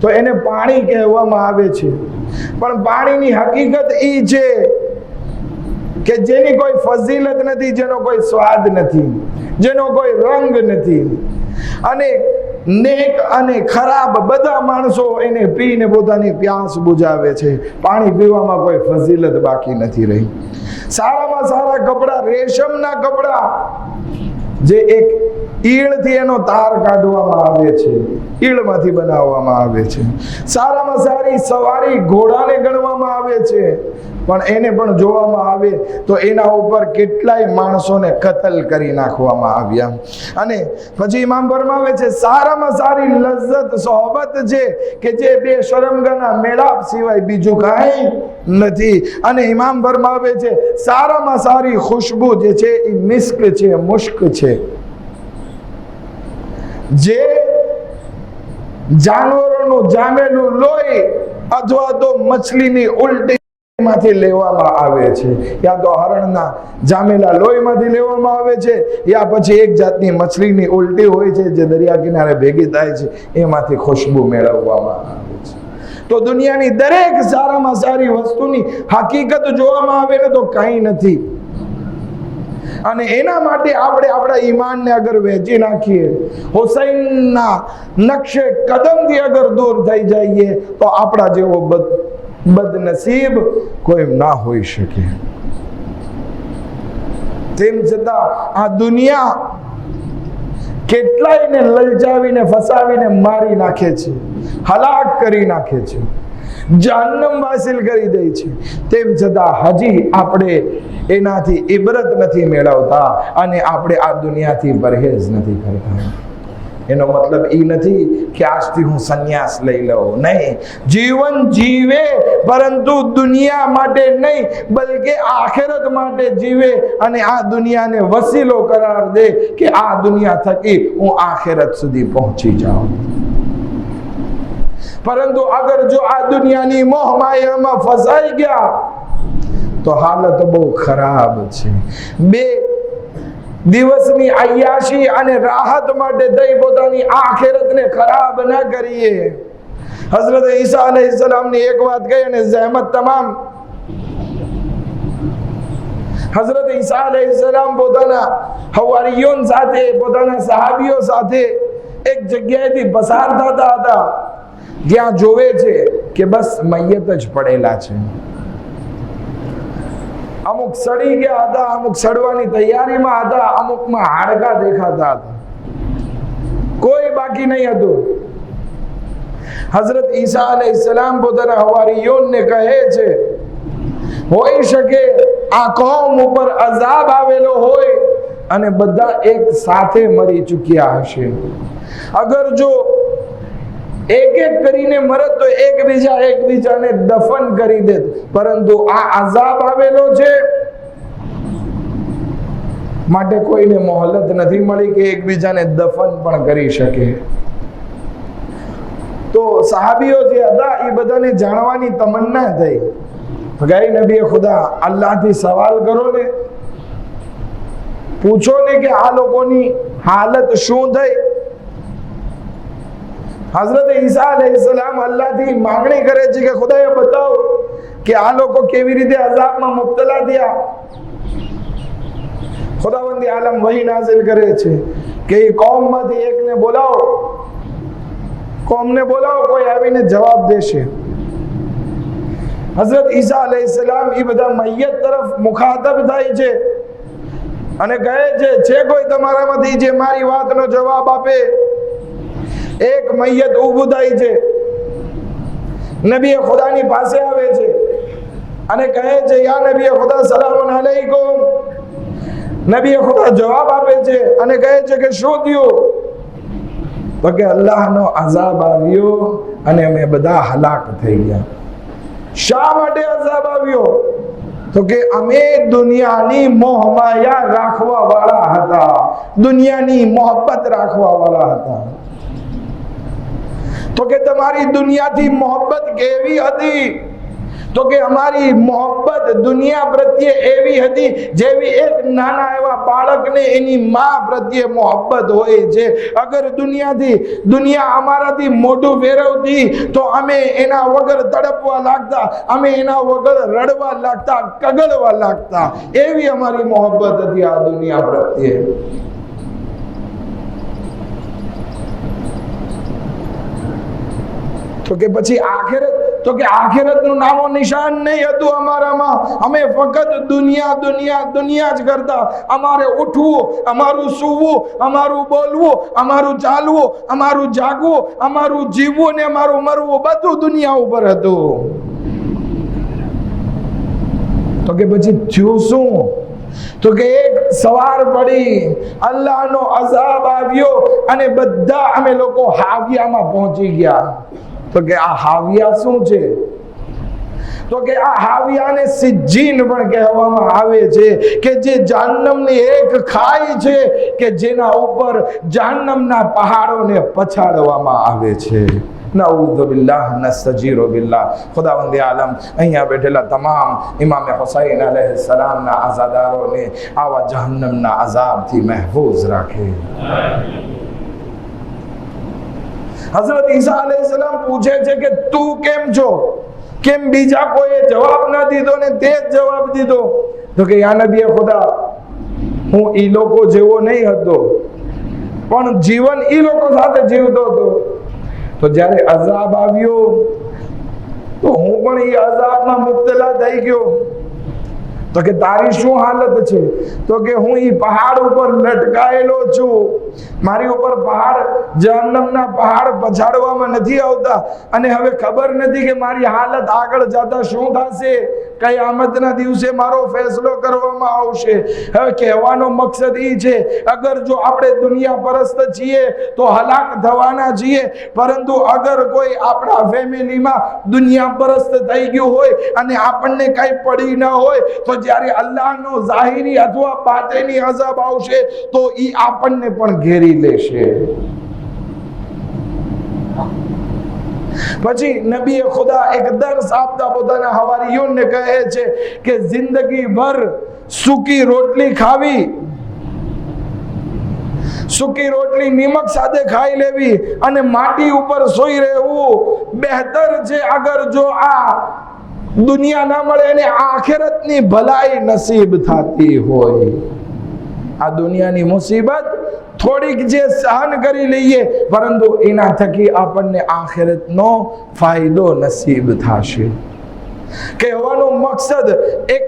Speaker 1: તો એને પાણી કહેવામાં આવે છે. પણ પાણીની હકીકત એ છે કે જેની કોઈ ફઝીલત નથી, જેનો કોઈ સ્વાદ નથી, જેનો કોઈ રંગ નથી. અને નેક અને ખરાબ બધા માણસો એને પીને પોતાની પ્યાસ બુજાવે છે. પાણી પીવામાં કોઈ ફઝીલત બાકી નથી રહી. સારામાં સારા કપડા, રેશમના કપડા, જે એક ઈળથી એનો તાર કાઢવામાં આવે છે, ઈળમાંથી બનાવવામાં આવે છે. સારામાં સારી સવારી ઘોડાને ગણવામાં આવે છે. પણ એને પણ જોવામાં આવે તો એના ઉપર કેટલાય માણસોને કતલ કરી નાખવામાં આવ્યા. અને પછી ઇમામ ફરમાવે છે સારામાં સારી લજ્જત સોહબત છે કે જે બે શરમગાના મેળાપ સિવાય બીજું કાંઈ નથી. અને ઇમામ ફરમાવે છે સારામાં સારી ખુશ્બુ જે છે એ મિસ્ક છે, મુશ્ક છે. જે જાનવરોનું જામેલું લોહી અથવા તો મછલીની ઉલટી માંથી લેવામાં આવે છે, યા તો હરણના જામેલા લોહીમાંથી લેવામાં આવે છે, યા પછી એક જાતની મછલીની ઉલટી હોય છે જે દરિયા કિનારે ભેગી થાય છે, એમાંથી ખુશ્બુ મેળવવામાં આવે છે. તો દુનિયાની દરેક સારામાં સારી વસ્તુની હકીકત જોવામાં આવે ને તો કંઈ નથી. અને એના માટે આપણે આપણા ઈમાનને અગર વહેંચી નાખીએ, હુસૈનના નકશે કદમથી અગર દૂર થઈ જઈએ તો આપણા જેવો બદનસીબ કોઈ ના હોઈ શકે. તેમ છતાં આ દુનિયા કેટલાયને લલચાવીને ફસાવીને મારી નાખે છે, હલાક કરી નાખે છે, જહન્નમ વાસિલ કરી દે છે. તેમ છતાં હજી આપણે એનાથી ઇબરત નથી મેળવતા અને આપણે આ દુનિયાથી પરહેજ નથી કરતા. એનો મતલબ એ નથી કે આજથી હું સંન્યાસ લઈ લઉં. નહીં, જીવન જીવે પરંતુ દુનિયા માટે નહીં બલકે આખિરત માટે જીવે અને આ દુનિયાને વસીલો કરાર દે કે આ દુનિયા થકી હું આખિરત સુધી પહોંચી જાઉં. પરંતુ અગર જો આ દુનિયાની મોહમાયામાં ફસાઈ ગયા તો હાલત બહુ ખરાબ છે. બે દિવસની અયાશી અને રાહત માટે દઈ પોતાની આખિરતને ખરાબ ન કરીએ. હઝરત ઈસા અલૈહિસ્સલામની એક વાત કહી અને જહેમત તમામ. હઝરત ઈસા અલૈહિસ્સલામ પોતાના હવારીયોન સાથે, પોતાના સહાબીઓ સાથે એક જગ્યાએથી પસાર થતા હતા જ્યાં જોવે છે કે બસ મૈયત જ પડેલા છે. અમુક સડી ગયા હતા, અમુક સડવાની તૈયારીમાં હતા, અમુકમાં હાડકા દેખાતા હતા, કોઈ બાકી નહીં હતું. હઝરત ઈસા અલૈહિસ્સલામ પોતાના હવારીયોનને કહે છે હોઈ શકે આ કૌમ ઉપર અઝાબ આવેલો હોય અને બધા એક સાથે મરી ચૂક્યા હશે. અગર જો એક એક કરીને મરત તો એકબીજાને દફન કરી દે, પરંતુ આ અઝાબ આવેલો છે માટે કોઈને મોહલત નથી મળી કે એકબીજાને દફન પણ કરી શકે. તો સહાબીઓ જે હતા એ બધાને જાણવાની તમન્ના થઈ. ગઈ નબી ખુદા, અલ્લાહથી સવાલ કરો ને, પૂછો ને કે આ લોકોની હાલત શું થઈ. હઝરત ઈસા અલૈહિસ્સલામ અલ્લાહથી માંગણી કરે છે કે ખુદાએ બતાવો કે આ લોકો કેવી રીતે અઝાબમાં મુબ્તલા થયા. ખુદાવંદી આલમ વહી નાઝિલ કરે છે કે એ કૌમમાંથી એકને બોલાવો, કોમને બોલાવો, કોઈ આવીને જવાબ દેશે. હઝરત ઈસા અલૈહિસ્સલામ એ બધા મૈયત તરફ મુખાતબ થાય છે અને કહે છે કોઈ તમારામાંથી જે મારી વાતનો જવાબ આપે. એક મૈયત ઊભું થાય છે, નબી ખુદાની પાસે આવે છે અને કહે છે યા નબી ખુદા સલામુન અલૈકુમ. નબી ખુદા જવાબ આપે છે અને કહે છે કે શું થયું? તો કે અલ્લાહનો અઝાબ આવ્યો અને અમે બધા હલાક થઈ ગયા. શા માટે અઝાબ આવ્યો? તો કે અમે દુનિયાની મોહમાયા રાખવા વાળા હતા, દુનિયાની મોહબ્બત રાખવા વાળા હતા. તો કે તમારી દુનિયાથી મોહબ્બત કેવી હતી? તો કે અમારી મોહબ્બત દુનિયા પ્રત્યે એવી હતી જેવી એક નાના એવા બાળકને એની માં પ્રત્યે મોહબ્બત હોય છે. અગર દુનિયા અમારાથી મોઢું ફેરવતી તો અમે એના વગર તડપવા લાગતા, અમે એના વગર રડવા લાગતા, કગળવા લાગતા. એવી અમારી મોહબ્બત હતી આ દુનિયા પ્રત્યે. તો કે પછી આખિરત, તો કે આખિરતનું નામો નિશાન નહીં હતું અમારામાં. અમે ફક્ત દુનિયા જ કરતા. અમારે ઉઠવું, અમારું સૂવું, અમારું બોલવું, અમારું ચાલવું, અમારું જાગવું, અમારું જીવવું ને અમારું મરવું બધું દુનિયા ઉપર હતું. તો કે પછી થયું શું? તો કે એક સવાર પડી, અલ્લાહનો અઝાબ આવ્યો અને બધા અમે લોકો હાવિયામાં પહોંચી ગયા. તો કે આ હાવિયા શું છે? તો કે આ હાવિયાને સિજ્જીન પણ કહેવામાં આવે છે, કે જે જહન્નમની એક ખાઈ છે કે જેના ઉપર જહન્નમના પહાડોને પછાડવામાં આવે છે. નઉઝુ બિલ્લાહ, નસ્તજીરુ બિલ્લાહ. ખુદાવંદે આલમ અહીંયા બેઠેલા તમામ ઇમામ હુસૈન અલૈહિસ્સલામના આઝાદારોને આવા જહન્નમના અઝાબથી મહેફૂઝ રાખે. હઝરત ઈસા અલૈહિસ્સલામ પૂછે છે કે તું કેમ છો? કેમ બીજા કોઈએ જવાબ ન દીધો ને તે જ જવાબ દીધો? તો કે યા નબી ખુદા, હું ઈ લોકો જેવો નહીં હતો, પણ જીવન ઈ લોકો સાથે જીવતો હતો. તો જ્યારે અઝાબ આવ્યો તો હું પણ ઈ અઝાબમાં મુબ્તલા થઈ ગયો. તો કે તારી શું હાલત છે? તો કે હું ઈ પહાડ ઉપર લટકાયેલો છું. મારી ઉપર પહાડ, જહન્નમના પહાડ પછાડવામાં નથી આવતા અને હવે ખબર નથી કે મારી હાલત આગળ જતા શું થશે. કયામતના દિવસે મારો ફેસલો કરવામાં આવશે. હવે કહેવાનો મકસદ એ છે, અગર જો આપણે દુનિયા પરસ્ત છીએ તો હલાક થવાના છીએ, પરંતુ અગર કોઈ આપણા ફેમિલીમાં દુનિયા પરસ્ત થઈ ગયું હોય અને આપણને કઈ પડી ન હોય તો જ્યારે અલ્લાહનો ઝાહિરી અથવા બાતિની અઝાબ આવશે તો ઈ આપણને પણ ઘેરી લેશે. પછી નબી ખુદા એક દર્સ આપતા પોતાના હવારીઓને કહે છે કે જિંદગી ભર સૂકી રોટલી ખાવી, સૂકી રોટલી નિમક સાથે ખાઈ લેવી અને માટી ઉપર સૂઈ રહેવું બહેતર છે. અગર જો આ દુનિયા ના મળે અને આખિરતની ભલાઈ નસીબ થતી હોય. આ દુનિયાની મુસીબત થોડીક જે સહન કરી લઈએ, પરંતુ એના થકી આપણને આખિરતનો ફાયદો નસીબ થશે. કહેવાનો મકસદ એક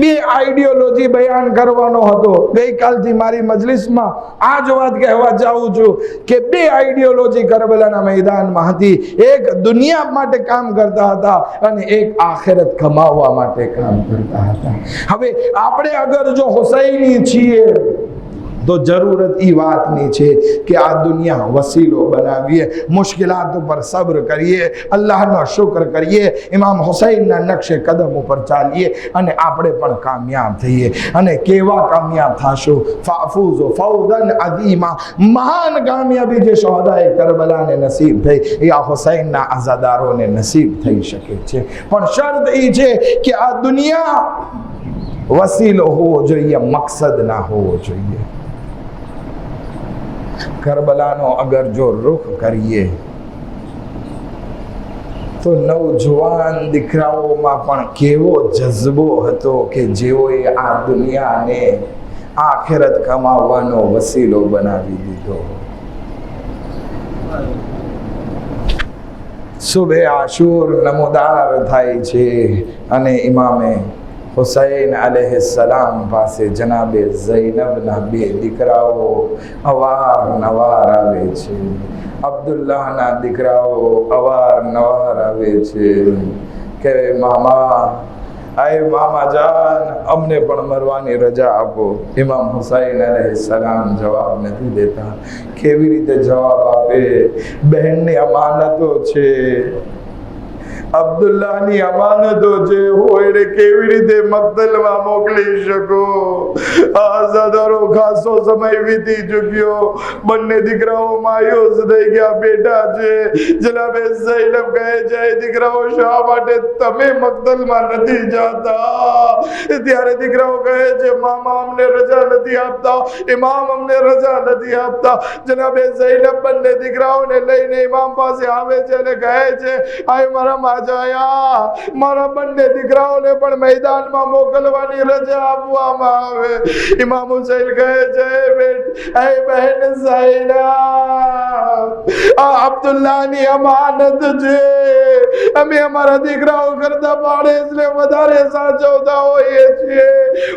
Speaker 1: બે આઈડિયોલોજી બયાન કરવાનો હતો. ગઈકાલથી મારી મજલિસમાં આ જ વાત કહેવા જાઉં છું કે બે આઈડિયોલોજી કરબલાના મેદાનમાં હતી. એક દુનિયા માટે કામ કરતા હતા અને એક આખિરત કમાવવા માટે કામ કરતા હતા. હવે આપણે અગર જો હુસૈની છીએ તો જરૂરત એ વાતની છે કે આ દુનિયા વસીલો બનાવીએ, મુશ્કેલાત ઉપર સબ્ર કરીએ, અલ્લાહનો શુક્ર કરીએ, ઇમામ હુસૈનના નકશે કદમ ઉપર ચાલીએ અને આપણે પણ કામયાબ થઈએ. અને કેવા કામયાબ થાશું? ફાફૂઝ ફૌઝન અઝીમા, મહાન કામયાબી જે શોહદાએ કરબલાને નસીબ થઈ એ આ હુસૈનના આઝાદારોને નસીબ થઈ શકે છે. પણ શરત એ છે કે આ દુનિયા વસીલો હોવો જોઈએ, મકસદ ના હોવો જોઈએ. કરબલાનો અગર જો રૂખ કરીએ તો નવજવાન દીકરાઓમાં પણ કેવો જજ્બો હતો કે જેઓએ આ દુનિયાને આખિરત કમાવવાનો વસીલો બનાવી દીધો. સુબહ આશુર નમોદાર થાય છે અને ઇમામે હુસૈન અલૈહિસ્સલામ પાસે જનાબે ઝૈનબના બે દીકરાઓ અવારનવાર આવે છે. અબ્દુલ્લાહના દીકરાઓ અવારનવાર આવે છે કે મામા, આય મામા જાન, અમને પણ મરવાની રજા આપો. ઇમામ હુસૈન અલૈહિસ્સલામ જવાબ નથી દેતા. કેવી રીતે જવાબ આપે? બહેનની અમાનતો છે, અબ્દુલ્લાહની અમાનતો છે, હોય કેવી રીતે મક્તલમાં મોકલી શકો? આઝાદારો ખાસો સમય વીતી ચૂક્યો, બંને દીકરાઓ માયુસ થઈ ગયા, બેટા છે. જનાબે ઝૈનબ કહે છે, દીકરાઓ શા માટે તમે મક્તલમાં નથી જાતા? ત્યારે દીકરાઓ કહે છે, મામા અમને રજા નથી આપતા, ઇમામ અમને રજા નથી આપતા. જનાબે ઝૈનબ બંને દીકરાઓને લઈને ઇમામ પાસે આવે છે અને કહે છે, આય મારા મારા બંને દીકરાઓને પણ મેદાનમાં મોકલવાની રજા આપવામાં આવે. ઇમામ હુસૈન કહે છે, એ બહેન ઝૈનબ, આ અબ્દુલ્લાહની અમાનત છે, અમે અમારા દીકરાઓ કરતા પાડે એટલે વધારે સાચવતા હોઈએ છીએ.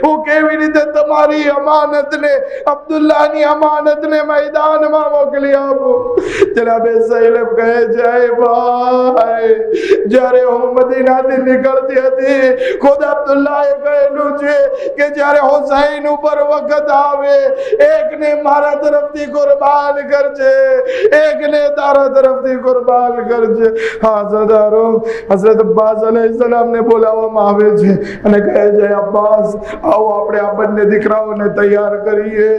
Speaker 1: હું કેવી રીતે તમારી અમાનતને, અબ્દુલ્લાહની અમાનતને મેદાનમાં મોકલી આપું? જનાબે ઝૈનબ કહે છે, ભાઈ, જ્યારે હું મદીનાથી નીકળતી હતી, ખુદ અબ્દુલ્લાહે કહેલું છે કે જ્યારે હુસૈન ઉપર વખત આવે, એકને મારા તરફથી કુરબાન કરજે, એકને તારા તરફથી કુરબાન કરજે. આઝાદારો હઝરત અબ્બાસ અલૈહિસ્સલામને બોલાવવામાં આવે છે અને કહે છે, અબ્બાસ, આવો આપણે આ બંને દીકરાઓને તૈયાર કરીએ.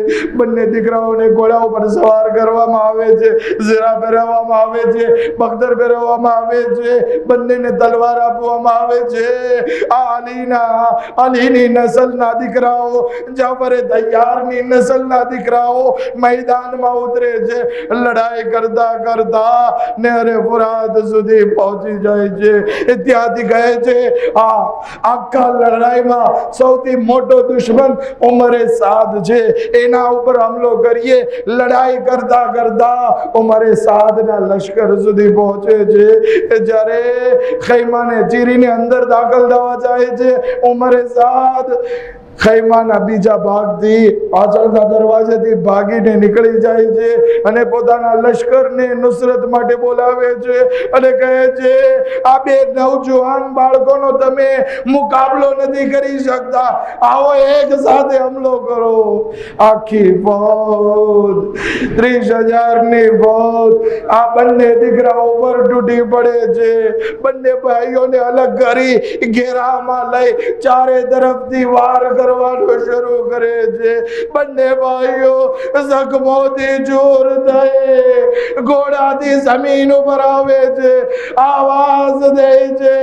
Speaker 1: બંને દીકરાઓને ઘોડા ઉપર સવાર કરવામાં આવે છે, ઝરા પહેરાવવામાં આવે છે, બખ્તર પહેરાવવામાં આવે છે, બંનેને તલવાર આપવામાં આવે છે. આ અલીની નસલના દીકરાઓ, જાફર તૈયારની નસલના દીકરાઓ મેદાનમાં ઉતરે છે. લડાઈ કરતા કરતા નહેરે ફુરાત સુધી પહોંચી જાય છે. ત્યાંથી કહે છે, આખા લડાઈમાં સૌથી મોટો દુશ્મન ઉમરે સાદ છે, એના ઉપર હુમલો કરીએ. લડાઈ કરતા કરતા ઉમરે સાદના લશ્કર સુધી પહોંચે છે. જ્યારે ખૈમાને ચીરીને અંદર દાખલ થવા જાય છે, ઉમરે સાદ ખૈમાના બીજા ભાગથી પાછળના દરવાજેથી ભાગીને નીકળી જાય છે અને પોતાના લશ્કરને નુસરત માટે બોલાવે છે અને કહે છે, આ બે નવજવાન બાળકોનો તમે મુકાબલો નથી કરી શકતા, આવો એક સાથે હુમલો કરો. આખી ફૌજ, 30,000ની ફૌજ આ બંને દીકરાઓ પર તૂટી પડે છે. બંને ભાઈઓને અલગ કરી ઘેરામાં લઈ ચારે તરફથી વાર કરવાનું શરૂ કરે છે. બંને ભાઈઓ જખમોથી ચૂર થઈ ઘોડાથી જમીન ઉપર આવે છે, આવાજ દે છે,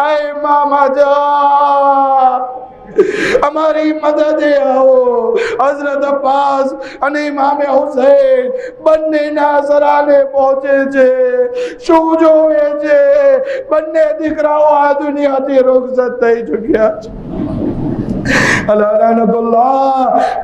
Speaker 1: આય મામા જા, અમારી મદદે આવો. હઝરત અબ્બાસ અને ઇમામે હુસૈન બંનેના સરાને પહોંચે છે. શું જોવે છે? બંને દીકરાઓ આ દુનિયાથી રૂખસત થઈ ચૂક્યા છે.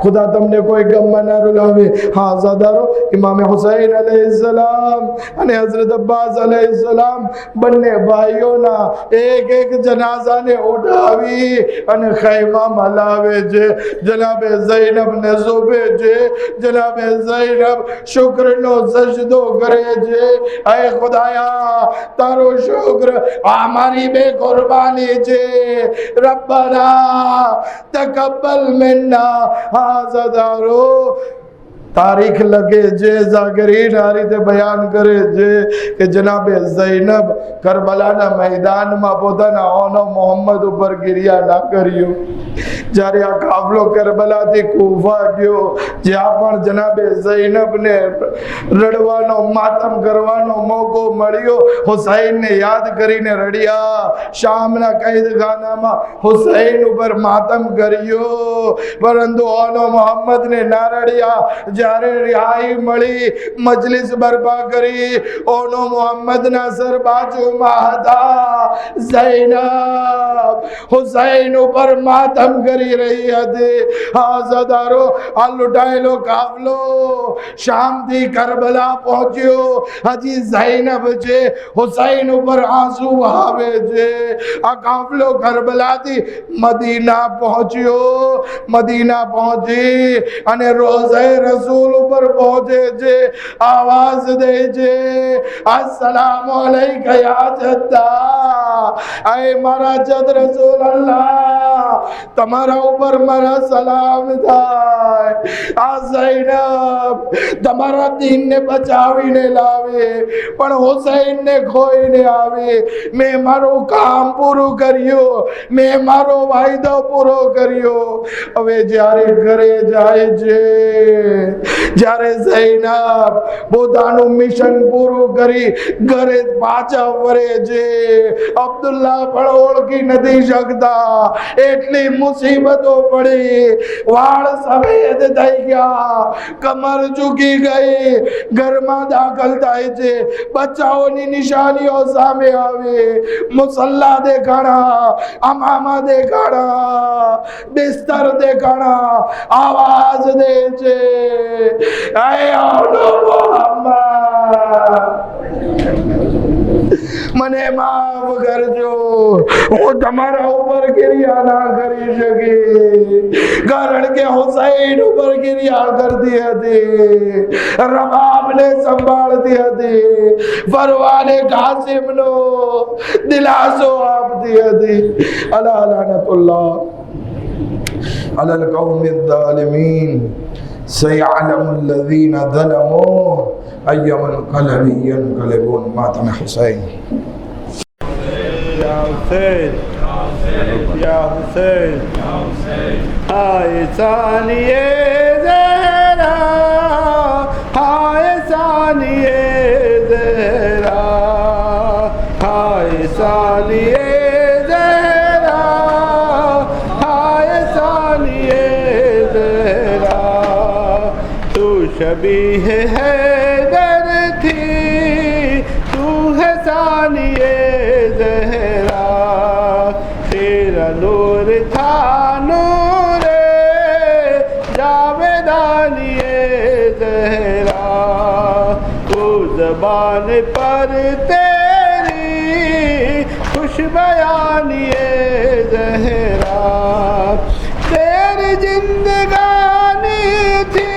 Speaker 1: ખુદા તમને કોઈ ગમમાં ના રૂલાવે. હા ઝાદારો, ઇમામે હુસૈન અલૈહિસ્સલામ અને હઝરત અબ્બાસ અલૈહિસ્સલામ બંને ભાઈઓના એક એક જનાઝાને ઉઠાવી અને ખૈમામાં લાવે છે. જનાબે ઝૈનબને ઝોપે છે. જનાબે ઝૈનબ શુક્રનો સજદો કરે છે. હે ખુદાયા, તારો શુક્ર અમારી બે કુરબાની છે. રબ્બના
Speaker 2: تقبل منا هذا دارو تاریخ لگے جے زاگرین آری تے بیان کرے جے کہ جناب زینب کربلا نا میدان ما پوتا نا آنو محمد اوپر گریا نہ کریو جارے قافلو کربلا تی کوفہ گیو جہاں پر جناب زینب نے رڑوانو ماتم کروانو موقع مڑیو حسین نے یاد کری نے رڑیا شام نا قید خانہ ما حسین اوپر ماتم کریو پرندو آنو محمد نے نہ رڑیا جارے رہائی مڑی مجلس برپا کری اونو محمد ناصر باجو مہدا زینب حسین پر ماتم کری رہی ہے آزادارو آلوٹائے لو کافلو شام دی کربلا پہنچیو حجی زینب جے حسین پر آنسو بہاوے جے کافلو کربلا دی مدینہ پہنچیو مدینہ پہنچی انے روزہ رسول پر پہنچے جے آواز دے جے السلام علیکہ یا جدہ اے مرا جد رسول اللہ تمہارا اوپر مرا سلام تھا زینب تمہارا دین نے بچاوی نے لاوے پر حسین نے کھوئی نے آوے میں مارو کام پورو کریو میں مارو وعدہ پورو کریو اوے جارے گھرے جائے جے جارے زینب بودانو مشن پورو کری گھرے پاچا ورے جے عبداللہ پڑوڑ کی ندی شکتا ایٹلی مصیبتوں پڑی وار سوید دائی گیا کمر چکی گئی گرما داخل دائی جے بچاؤ نی نشانیوں سامے آوے مسلح دے کھانا امامہ دے کھانا بستر دے کھانا آواز دے جے اے اولو محمد منے معاف کر جو وہ تمہارا اوپر گریا نہ کری شکی کارن کے حسین اوپر گریا کر دیا دے رباب نے سنبھال دیا دے فروان قاسم نو دلاسو آپ دیا دے اللہ لعنت اللہ علی القوم الظالمین سيعلم الذين ظلموا أي منقلب ينقلبون ماتم حسين
Speaker 3: يا حسين يا حسين هاي ثانية زهرا هاي ثانية زهرا هاي ثانية شبیہ حیدر تھی تو ہے ثانیہ زہرا تیرا نور تھا نور جاویدانی زہرا تو زبان پر تیری خوش بیانی زہرا تیری زندگانی تھی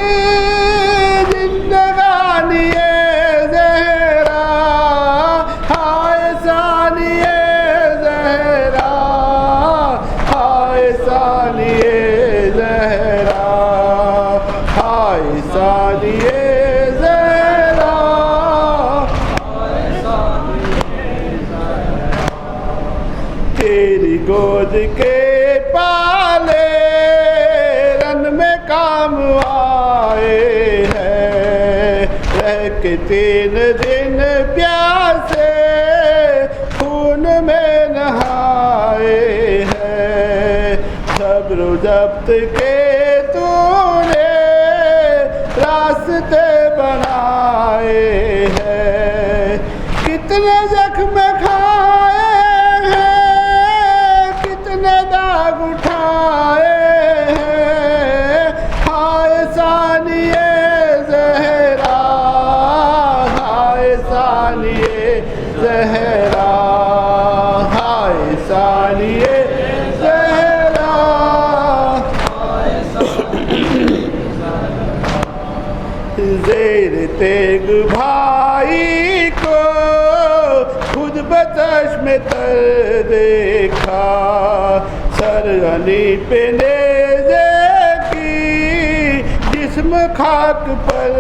Speaker 3: گود کے پالے رن میں کام آئے ہیں رہ کے 3 دن پیاسے خون میں نہائے ہیں صبر و ضبط کے تو نے راستے بنائے ہیں کتنے زخم کھائے اٹھائے ہیں ہائے ثانیہ زہرا ہائے ثانیہ زہرا ہائے ثانیہ زہرا زیر تیغ بھائی کو خود بچشم تر دیکھا سر علی پہ جسم خاک پر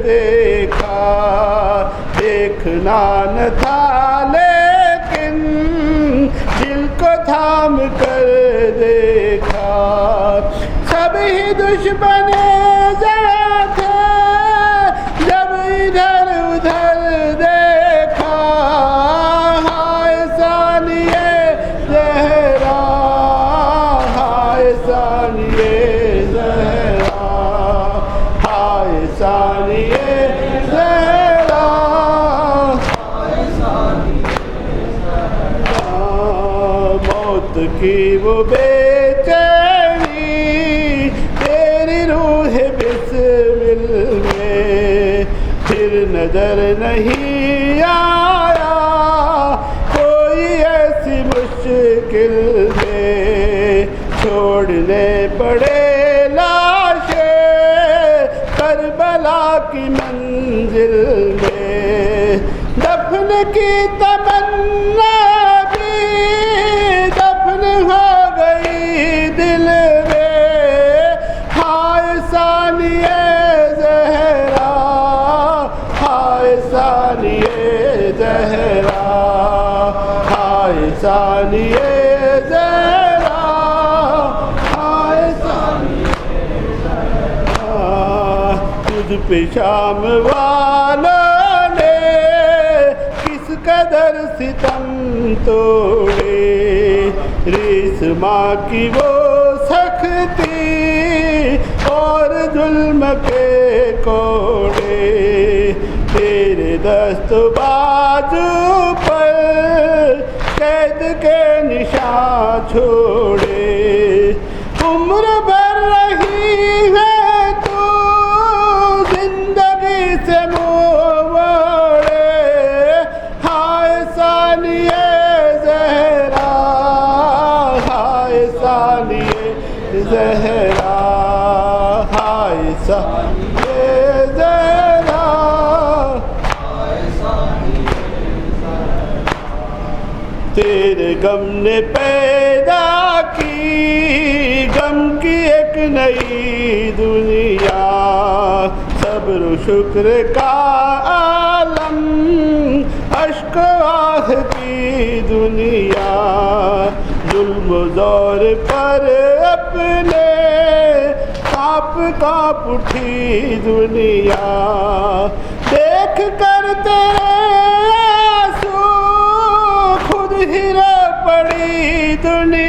Speaker 3: دیکھا، دیکھنا نہ تھا لیکن دل کو تھام کر دیکھا، سب ہی دشمن جہاں تھے جب ادھر ادھر دیکھا، ہائے ثانیہ زہرا، ہائے ثانیہ زہرا، ہائے ثانیہ زہرا، موت کی وہ بے چینی تیری روح بسمل میں، پھر نظر نہیں آیا کوئی ایسی مشکل میں، چھوڑنے پڑے لاشیں کربلا کی منزل میں، دفن کی تمنا بھی دفن ہو گئی دل میں، ہائے ثانیہ زہرا، ہائے ثانیہ زہرا، ہائے ثانیہ زہرا، ہائے ثانیہ زہرا، تجھ پہ شام والوں نے کس قدر ستم توڑے، ریس ماں کی وہ سختی اور ظلم کے کوڑے، تیرے دست بازو پر قید کے نشان چھوڑے، عمر بھر رہی ہے تو زندگی سے منہ موڑے، ہائے ثانیہ زہرا، ہائے ثانیہ زہرا، ہائے ثانیہ زہرا، تیرے غم نے پیدا کی غم کی ایک نئی دنیا، صبر و شکر کا عالم، اشک و آہ کی دنیا، ظلم و زور پر اپنے کانپ کانپ اٹھی دنیا، دیکھ کر تیرے آنسو خود ہی رو پڑی دنیا،